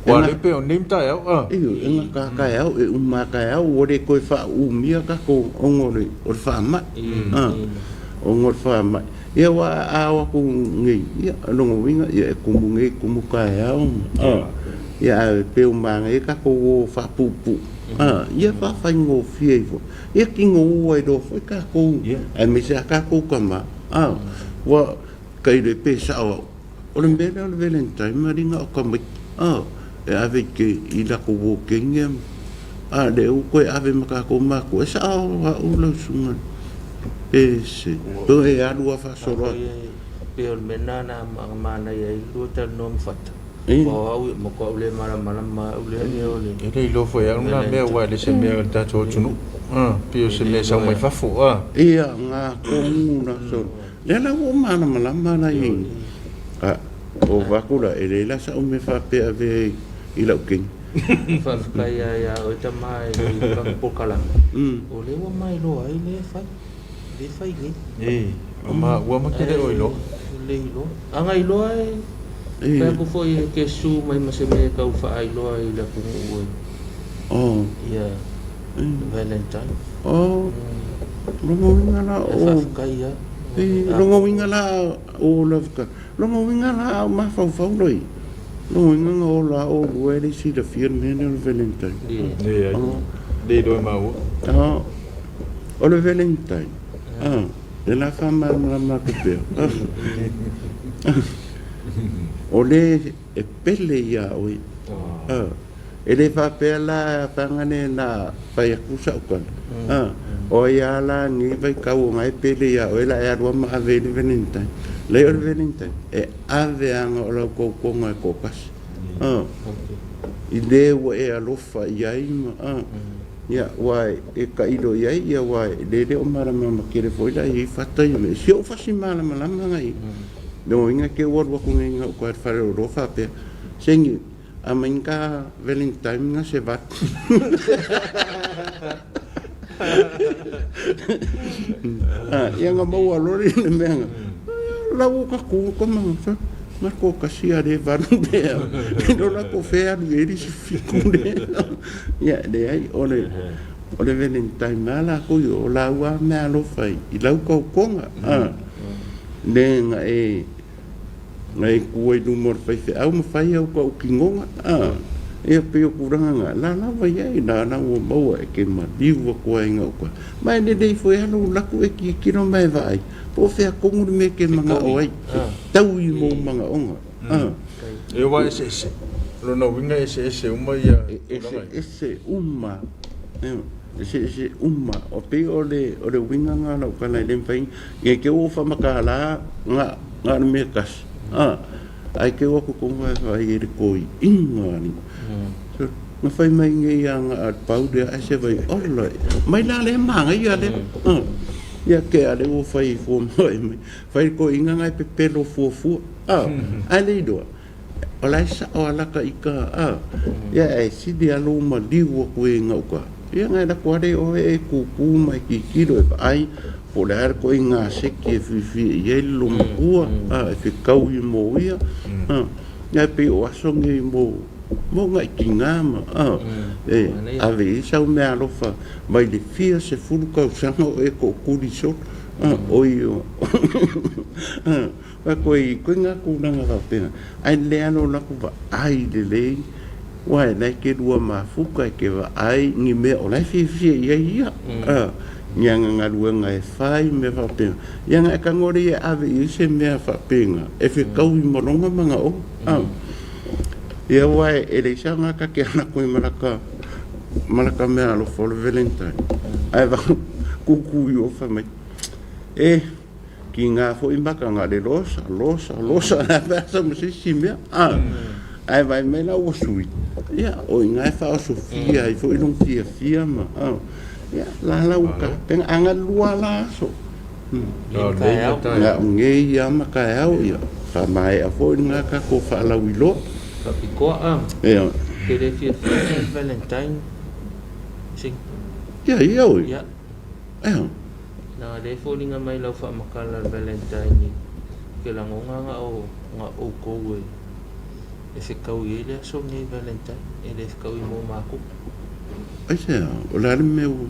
wa le pe o nimta ya enga ka ya e umma ka ya o de ko fa umia ka ko ongore o fa ma ongor fa ma ia wa awa ku ngi ia longo winga ia ku ngi ku muka ya ia pe umanga e ka ko fa pupu ia fa fa ngo fievo ia ki ngo e do foi ka ko e me sa ka ko kama wa kai de pe sa o le mbele o Valentine maringa o kama e ave ke ila ko wo kengem de u ko ave maka ko ma ko sa o lo sunga ese to e alu fa solo pe o menana mana ye lu tal nom fata o mo ko le mara ma le ni o le e lo foi una me wa le se me ta to tunu pe o se me sa mai fa fo ia nga ko na so le la o mana na ye o vakula ele la sa o me fa pe ave ila king fa ya o tamai ka pokala o le wa mai lo ai le fai ni ma wa ma ke le lo anga ilo ai pe ko foi ke su mai ma se me ka fa ai lo ai la ku ia Valentine lo mo ngala o ka ia Longa winga la o la ka. Longa winga la ma fau loi. Longa winga o la o luere si da fier mene o Valentine. De do mau. O le Valentine. De la fama ma ko pe. O le e pele ia oi. E le fa pe la pangane na fa ya kusa kon. O ia la ni vai ka o ngai pele ia o la ia ro ma ave le Valentine. Le o Valentine e ave anga o la ko ngai ko pas. I le o e alofa ia ima. Ya wai e ka ido ia ia wai le o mara ma kere foi la i fata i me si o fasi mala mala ngai. No inga ke o wa ku ngai ko fa ro fa pe. Sengi a mainka Valentine nga se vat. Ia nga mau alori ne menga. Lau ka ku ko manga. Mas ko kasi ade vanu be. No la ko fe adu eri si fikunde. Ya de ai ole Valentine mala ko yo la wa me alo fai. I lau ko konga. Ne nga ngai kuai du mor fai fe au ma fai au ko kingonga e pe o kuranga la vai ai na o mau e ke ma diwa ko nga ko mai ne dei foi anu la ku e ki no mai vai po fe a kongu me ke manga o ai tau i mo manga onga e wa ese lo no winga ese uma ia ese uma ese uma o pe o le winga nga no kana le fai e ke o fa makala nga me kas ai ke wako konga vai e koi inga ni na fai mai ngai anga at paude ai se vai orla mai la le manga ia le ia ke ale o fai fo mai fai ko inga ngai pe pelo fu ai le do ola sa ola ka ika ia ai si dia lo ma diwo ko inga ka ia ngai da ko de o e ku mai ki kilo ai po le ar ko inga se ke fi ye lo mo fe kau i mo ia ya pe o asonge mo ngai kingama ave sa me alofa mai de fia se fulu ka sango e ko kuri so o io ko nga ku nga va pena ai le ano na ku va ai le wa na ke dua mafuka ke va ai ni me o la fi ia Yang ngadua ngai fai me fa penga yang ka ngori ave i se me fa penga e fe kau i moronga manga o ia wai e le sanga ka ke ana ko malaka me alo for Valentine ai va kuku yo fa me ki nga fo i maka nga de losa na versa mo se simia ai vai me na o sui ia o nga fa o Sofia i fo i non fia ma ya la uka teng anga lua la so ya nge ya makao ya fa mai a fo nga ka ko fa la wilo ka piko ya ke le fi Valentine sing ya na le fo linga mai la fa makala Valentine ni ke la nga o ko we e se kau ile so ni Valentine e le kau i mo mako Aisha, ola meu.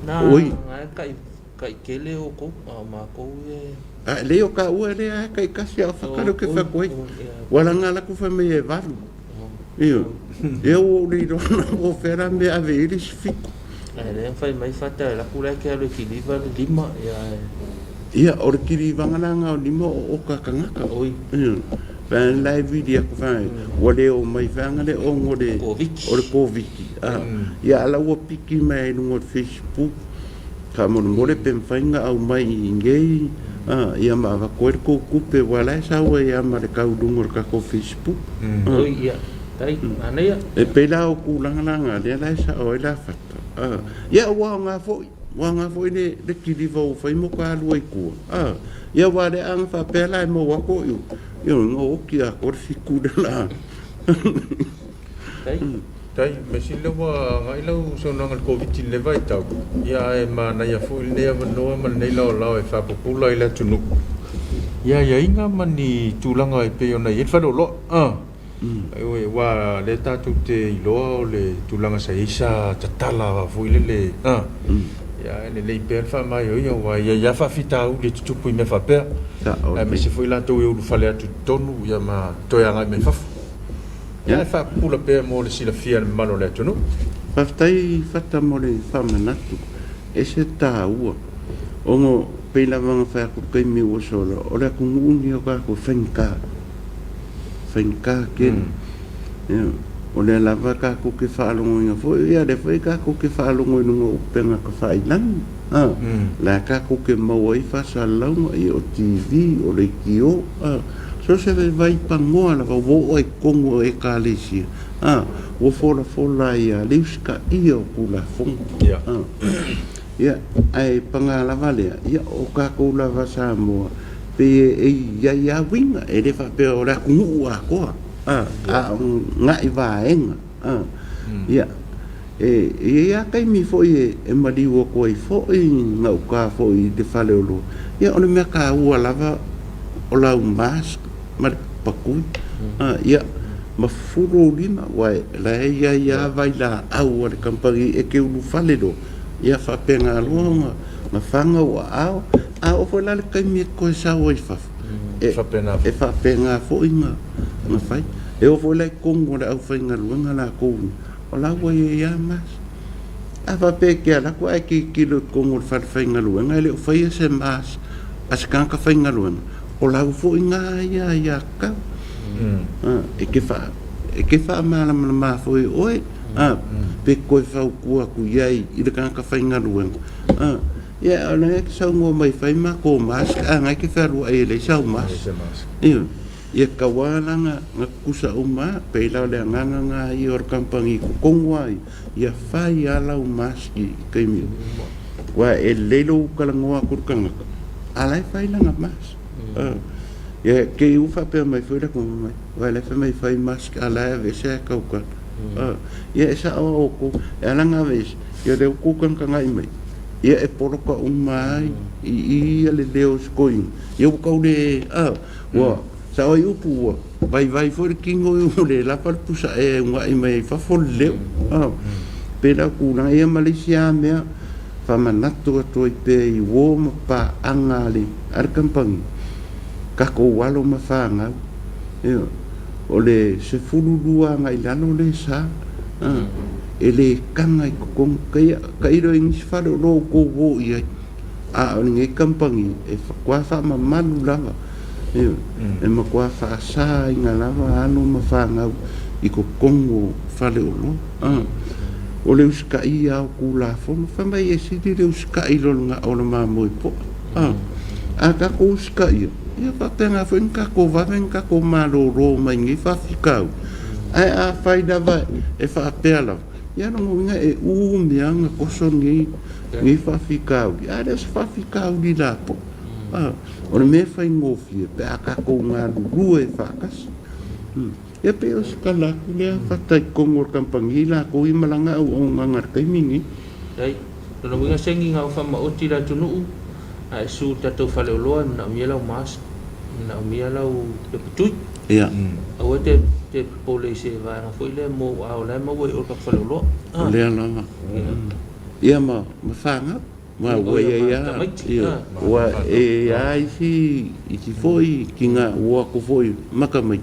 Oi. Kai kele o ko ma ko e. Leo ka o le kai kasi a fakaro ke fa koi. Wala ngala ku fa me valu. Eu li do o fera me ave eles fico. Le fai mai fata la kula ke alo ki liva lima ia o ki liva ngana lima o ka kanga. Oi. Ben live video ko fa wale o mai fanga le o ngode o Viki ya ala o piki mai no Facebook ka mo le pen fanga au mai ngei ia ma va ko kupe wala sa o ia ma le ka udungor ka ko Facebook ia tai anaya e pela o kulanga le la sa o la fata ia wa nga fo le ki liva o fa mo ka lu ku ia wa le ang fa pela mo wa ko yo no ki a ko fiku de la tai me sile wa ngai lau so na ngal covid le vai tau ya e ma na ya fu le ma no ma nei lao e fa popula ila tunu ya inga mani tulanga e pe ona e fa lo e wa le ta tu te lo le tulanga sa isa tatala fu le ya le per fa mai yo wa ya fa fita u le tupu me fa per me se foi la to eu fale atu tonu ya ma to ya me fa ya fa pula per mo le sila fia malo le tonu fa tai fata mo le fa manatu e se ta u ongo pe la vanga fa ku kai mi o solo o le ku uni o ka ku fenka ken o le lava ka ku ke fa longo nga fo ya de fa ka ku ke fa longo no penga ka fa ilan la ka ku ke mo i fa sa longo i o TV o le kio so se vai pango la vo o e kongo e ka le si o fo la ya le ska i o ku la fo ya ai panga la vale ya o ka ku la va sa mo pe ya winga e le fa pe o la ku wa ko ngai vaenga ya ya kai mi foi e mali wo ko foi ngau ka foi de fale lo ya ona me ka ua lava o la mas ma paku ya ma furo lima wai la ya vai la au o campari e ke u fale do ya fa penga lo ma fanga wa au foi la kai mi ko sa wo fa e fa penga foi ma fai e o foi lai kongo le au whainga luanga la kouni o la wa ya mas a fa pe ke ala ko ai ki kilo kongo le whainga luanga e le o whaia se mas as kanka whainga luanga o la u foi nga ya ka e ke fa ma foi oi pe ko fa ku ku yai i le kanka whainga luanga ya ona e sa ngo mai fai ma ko mas nga ke fa ru ai le sa mas ia kawana nga kusa uma pe la le nga i or kampangi ko kongwai ia fai ala umaski kaimi wa e lelo kalangwa kurkanga ala fai la nga mas ia ke u fa pe mai foi la ko mai wa le fa mai fai mask ala ve se ka ka ia sa o ko ala nga ves ia de ku kan nga mai ia e poroka umai i le leo skoin ia ko le wa sa oi upu vai for kingo le la par pusa e nga i mai fa fo le pela ku na e Malaysia me fa manatu to pe i wo ma pa angale ar kampang ka ko walo ma fa nga o le se fulu dua nga i lano le sa ele kanga i ko kai ro in fa ro ko wo i a nge kampang e fa kwa fa ma manu lava e ma kwa fa sa inga lava anu ma fa nga i ko kongo fale o o le uska i au kula fo fa mai e sidi le uska i lo nga o ma mo po a ka ko uska i ia fa tenga fo inka ko va venka ko malo ro ma ngi fa fikau ai a fai da vai e fa pela ia no nga e u mianga ko so ngi fa fikau ia des fa fikau di la po o me fai ngofie pe aka ko nga lue fakas e pe o skala le fatai kongor kampangila ko i malanga o ngar kai mingi dai no winga sengi nga fa ma oti la tunu ai su tatu fale lo na miela mas na miela o te putui ya o te police va na foi le mo au le mo o ka fale lo le la ya ma fanga ma wa ya wa e ai si foi kinga wa ko foi makamai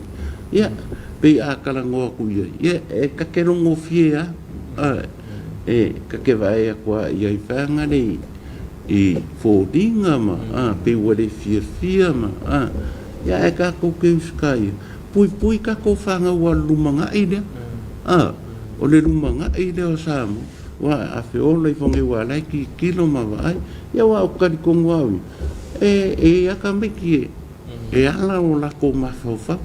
ya pe a kala ngo ku ya e ka ke no fie ya ka ke vai kwa ya fanga ni e fo dinga ma pe wa le fie ma ya e ka ko ke skai pui ka ko fanga wa lumanga ide o le lumanga ide o samu wa a fe o le fonge wa la ki kilo ma vai ya wa o ka ko ngwa e ya ka me ki e ala o la ko ma fa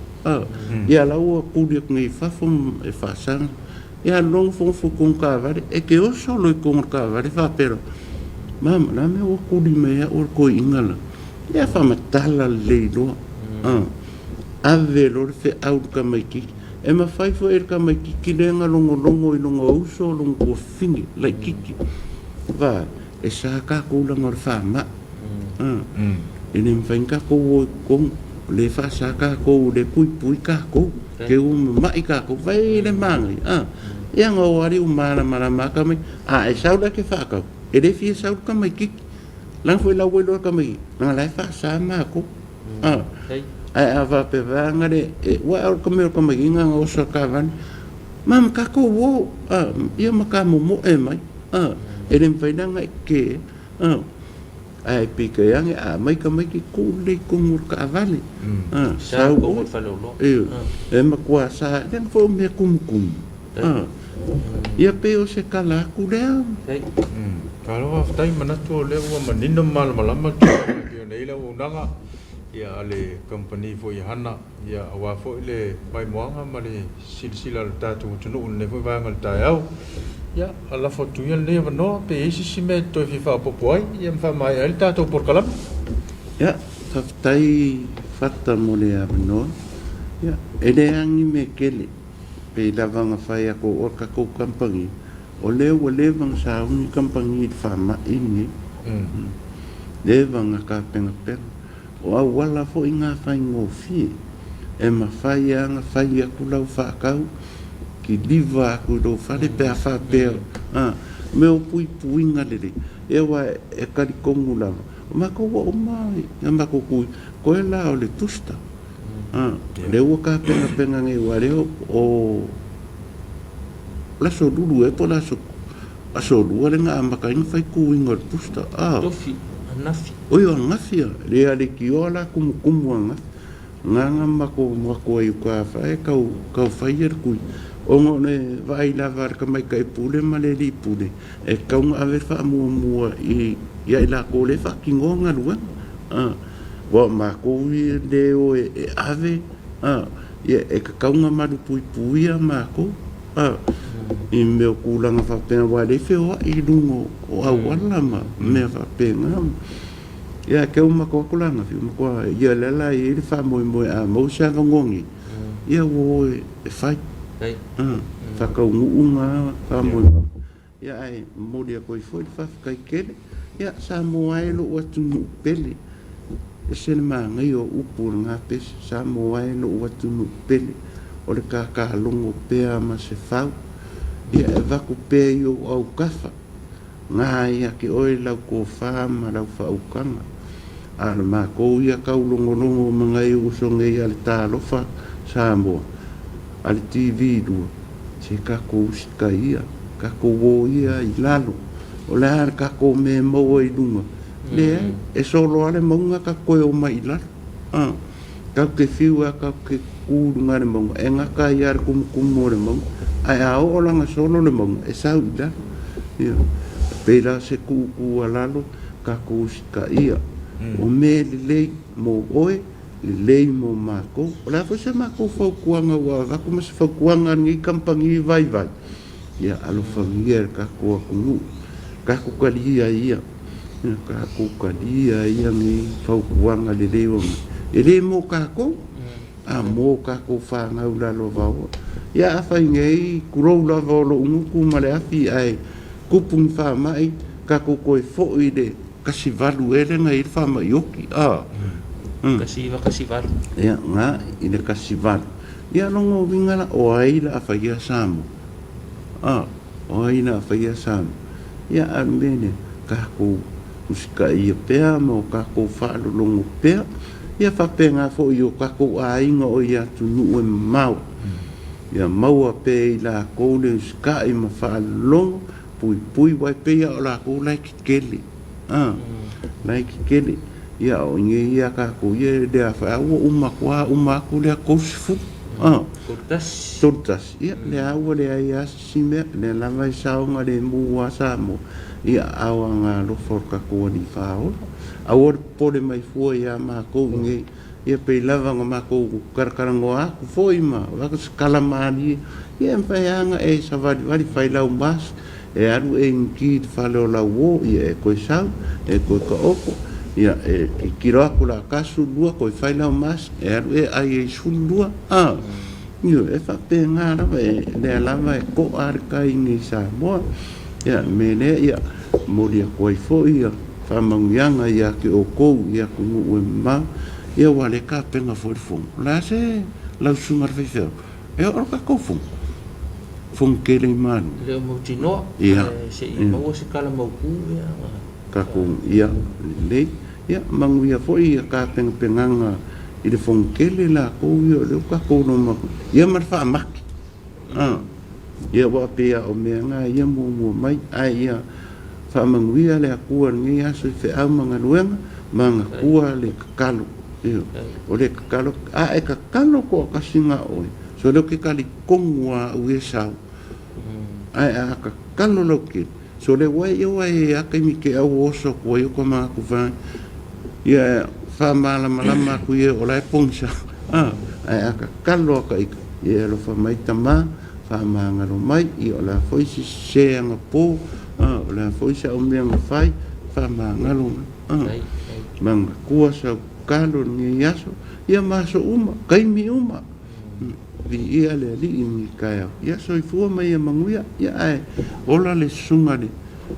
ya la o ku de ngi fa fom e fa san ya long fom fu con ka va e ke o solo con ka va fa pero mam la me o ku di me ya o ko ingala ya fa matala le do a velo fe au ka me ki e ma fai fo ka mai ki lenga longo i longo uso longo fingi lai kiki va e sa ka ko la ngor fa ma e nem fai ka ko le fa sa ka ko le pui ka ko ke mai ka ko vai le mangi e ngo wari mala ka mai e sa la ke fa ka e le fia sau ka mai kiki lang foi la welo ka mai na la fa sa ma ko ai ava pe vanga de wa o ka mai nga o sa ka van mam ka ko wo ia maka mo e mai e le fai nanga ke ai pika yang mai ka mai ki kule kungur ka vale sa ko fa lo e ma kwa sa den fo me kum ia pe o se kala ku lea kalau aftai mana tu le wa manino mal malama ki nei la unanga ia ale company fo ia hana ia wa fo le mai moanga mali silsila ta tu tunu ne fo va ngal ta au ya ala fo tu ia le no pe isi me to fi fa popoi ia fa mai el ta to por kalam ya aftai fatta mo le no ya ele angi me kele pe lavanga fai ko o ka ko company o le vang sa uni company fa ma ini le vang ka penga penga o wala fo inga fai ngofi e ma fai anga fai ku lau fa kau ki diva ku do fa le pe fa pe me o pui ngalele e wa e ka di kongula ma ko o mai ma ko ku ko la o le tusta le o ka penga ngai wa le o la so dulu e po la so aso lu le nga ma ka in fai ku ingol tusta tofi nafi oi o nafi le ale ki ola kum anga nga ma ko ai ka fai ka fai ku o ngone vai lavar ka mai kai pule male li pule e ka un ave fa mu i ya la ko le fa ki ngonga lu wa ma ko i de o e ave ya e ka un ma du pui ma ko i me kulanga fa pena wa le fe o i lungo o awala ma me fa pena ya ke uma ko kulanga fi ma ko ya la i fa mo a mo sa ngongi ya wo e fa fa ka unga fa mo ya ai mo dia ko foi fa kai kele ya sa mo ai lo watu pele e sen ma ngai o upu nga pe sa mo ai lo watu pele o le ka longo pe ma se fa ia va ku pe yo au kafa nga ia ki oi la ko fa ma la fa u kanga al ma ko ia ka longo no mga i usonge ia le talo fa sa mo al tv du se ka ko ska ia ka ko wo ia i lalo o la ka ko me mo i dunga le e solo ale mo nga ka ko o mai la ka ke fiwa ka ke ku nga le mo e nga ka ia kum mo le mo ai a o langa solo le mo e sa ida ia pela se ku alalo ka ko ska ia o me le mo oe le mo mako la fo se mako fo kuanga wa va como se fo kuanga ni kampangi vai ia alo familiar ka ko ku ka ko kalia ia ka ko kalia ia ni fo kuanga le ele mo ka ko a mo ka ko fa nga ula lo va ia fa ngei kuro la vo lo ku male afi ai kupung fa mai ka ko ko fo ide kasi valu ele ngai fa mai yoki kasi valu ia nga ide kasi valu ia longo vingala o ai la fa ia samu o ai na fa ia samu ia amene ka ko uska ia pe mo ka ko fa lo longo pe ia fa penga fo yo ka ko ai ngo ia tu nu e mau ia mau pe la ko le ska i ma fa long pui vai pe ia la ko la kele like kele ia o ngi ia ka ko ye de fa o uma ko le ko fu tortas ia le au le ia sime le la vai sa nga le mu wa sa mo ia awanga lo for ka ko ni fa o awor pole mai fu ia ma ko ngi ia pe lava nga ma ko karkarangoa ku foi ma va ka kalamani ia pa nga e sa vai fai la mas e aru en ki falo la wo ia ko sa e ko opo ia e kiro akula kasu lua ko fai la mas e aru e ai su lua io e fa pe nga ra e le lava e ko ar kai ni sa mo ia mene ia mo dia ko fo ia fa mangianga ia ki o ko ia ku u ma ia wale ka penga fo la se la sumar fe e o ka ko fu fungkele man le mo tino ia se I mau se kala mau ku ia ka ku ia le ia manguia foi ka penganga I le fungkele la ko ia le ka ko no ma ia mar fa mak ia wa pe o me nga ia mo mai ai ia fa manguia le ku ngi aso fe a manga luenga manga ku le kalo ia o le kalo a e ka kalo ko ka singa oi so lo ke kali kongua ue sau ai a ka kalo lo ke so le wai a ke mi ke au oso ko yo ko ma ku va ia fa mala ku ye o la ponsa ai a ka kalo ka ia lo fa mai tama fa manga lo mai I o la foi si se anga po o la foi sa o me fai fa manga lo manga ku sa kalo ni yaso ia maso uma kai mi uma vi ia le li ni kaya ia soi fu mai manguia ia ai ola le sunga le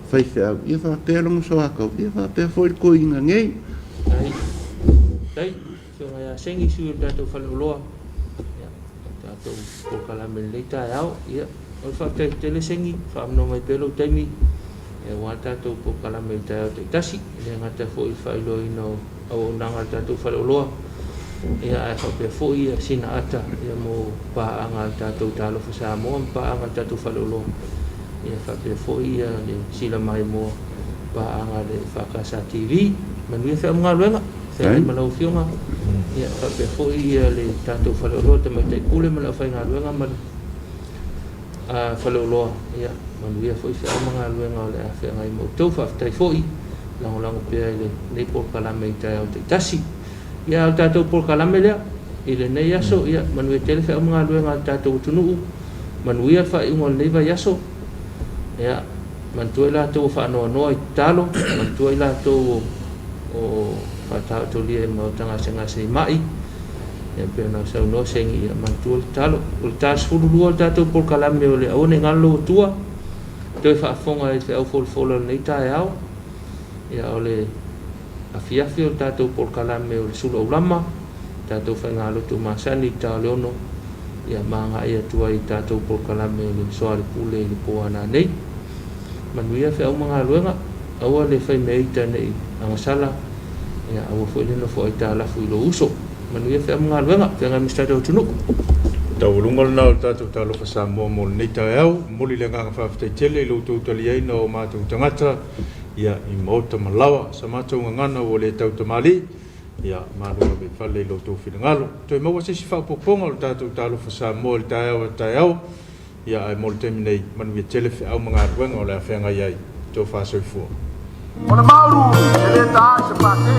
fai fa ia fa te lo so aka ia fa pe foi ko inga ngei dai so ya sengi su da to fa lo ya ta to ko kala me le ta ao ia o fa te le sengi fa no mai pelo te mi e wa ta to ko kala me ta te tasi le ngata foi fa lo ino o nanga ta to fa lo ia e fa fo ia sina ata ia mo pa anga tatou talo fa sa mo pa anga tatou falolo ia fa fo ia le sila mai mo pa anga le fa ka TV manu fa mga luenga fa malo fiona ia fa fo ia le tatou falolo te mai te kule malo fa nga luenga man falolo ia manu ia fo fa mga luenga le fa ngai mo to fa tai fo I lang pe le por kala mai ta o te tasi ia tatou por kalame lea I le nei aso ia manu tele fa mga luenga tatou tunu manu ia fa I ngol nei va yaso ia man tuela to fa no I talo man tuela to o fa ta to lie mo tanga senga sei mai ia pe na sa no sengi ia man tuel talo o tas fu lu tatou por kalame o le o ne ngalo tua to fa fonga e fa fol nei ta ao ia ole afiafi o tatou por kalame o le sula ulama tatou whaingalo tu masani ta leono ia manga ia tua I tatou por kalame o le soa le pule I le poana nei manuia whi au mga luenga aua le whai meita nei angasala ia aua fo ilino fo ai ta lafu I lo uso manuia whi au mga luenga whenga mistade o tunuku tau lunga na o tatou talo fa Samoa mo nei ta au moli le nganga fa ftai tele lo to tali ai no matou tangata ia I mota malawa sa matou ngana o le tau tamali ia malu be fale lo to filngalo to mo se si fa poponga o tatou talo fa Samoa le tai au ia ai mo terminei manu ia tele fa au mga ruenga o le afenga ia to fa so fu o le maulu ele ta se pate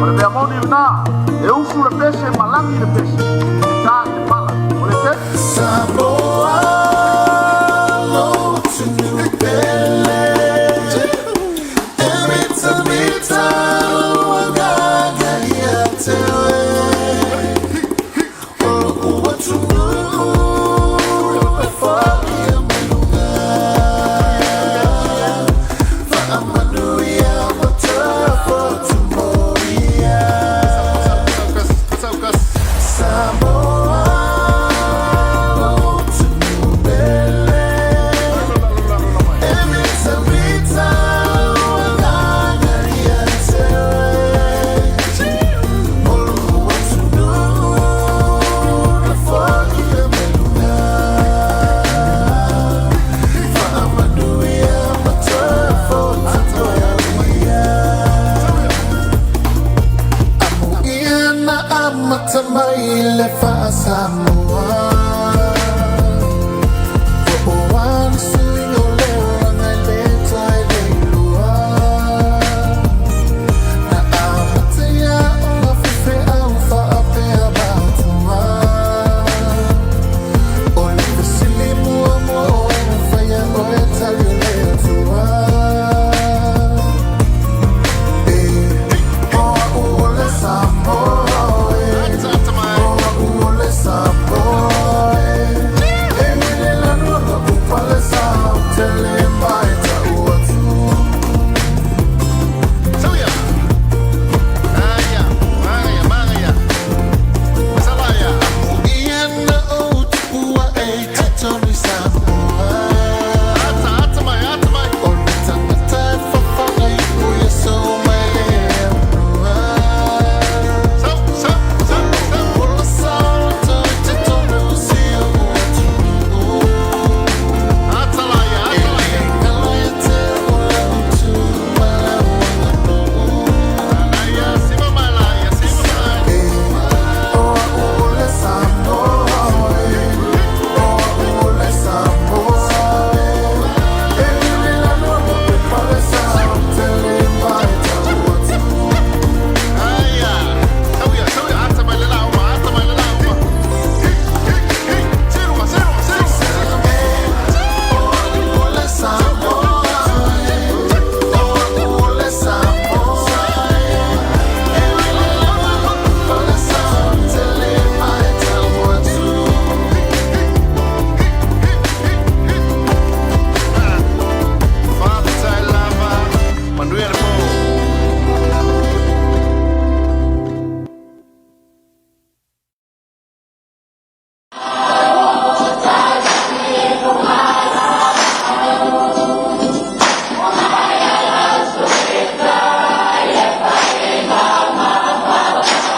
o le be amoni na e ufu le pese malangi le pese ta te pala o le te Samoa lo to new belle Samoa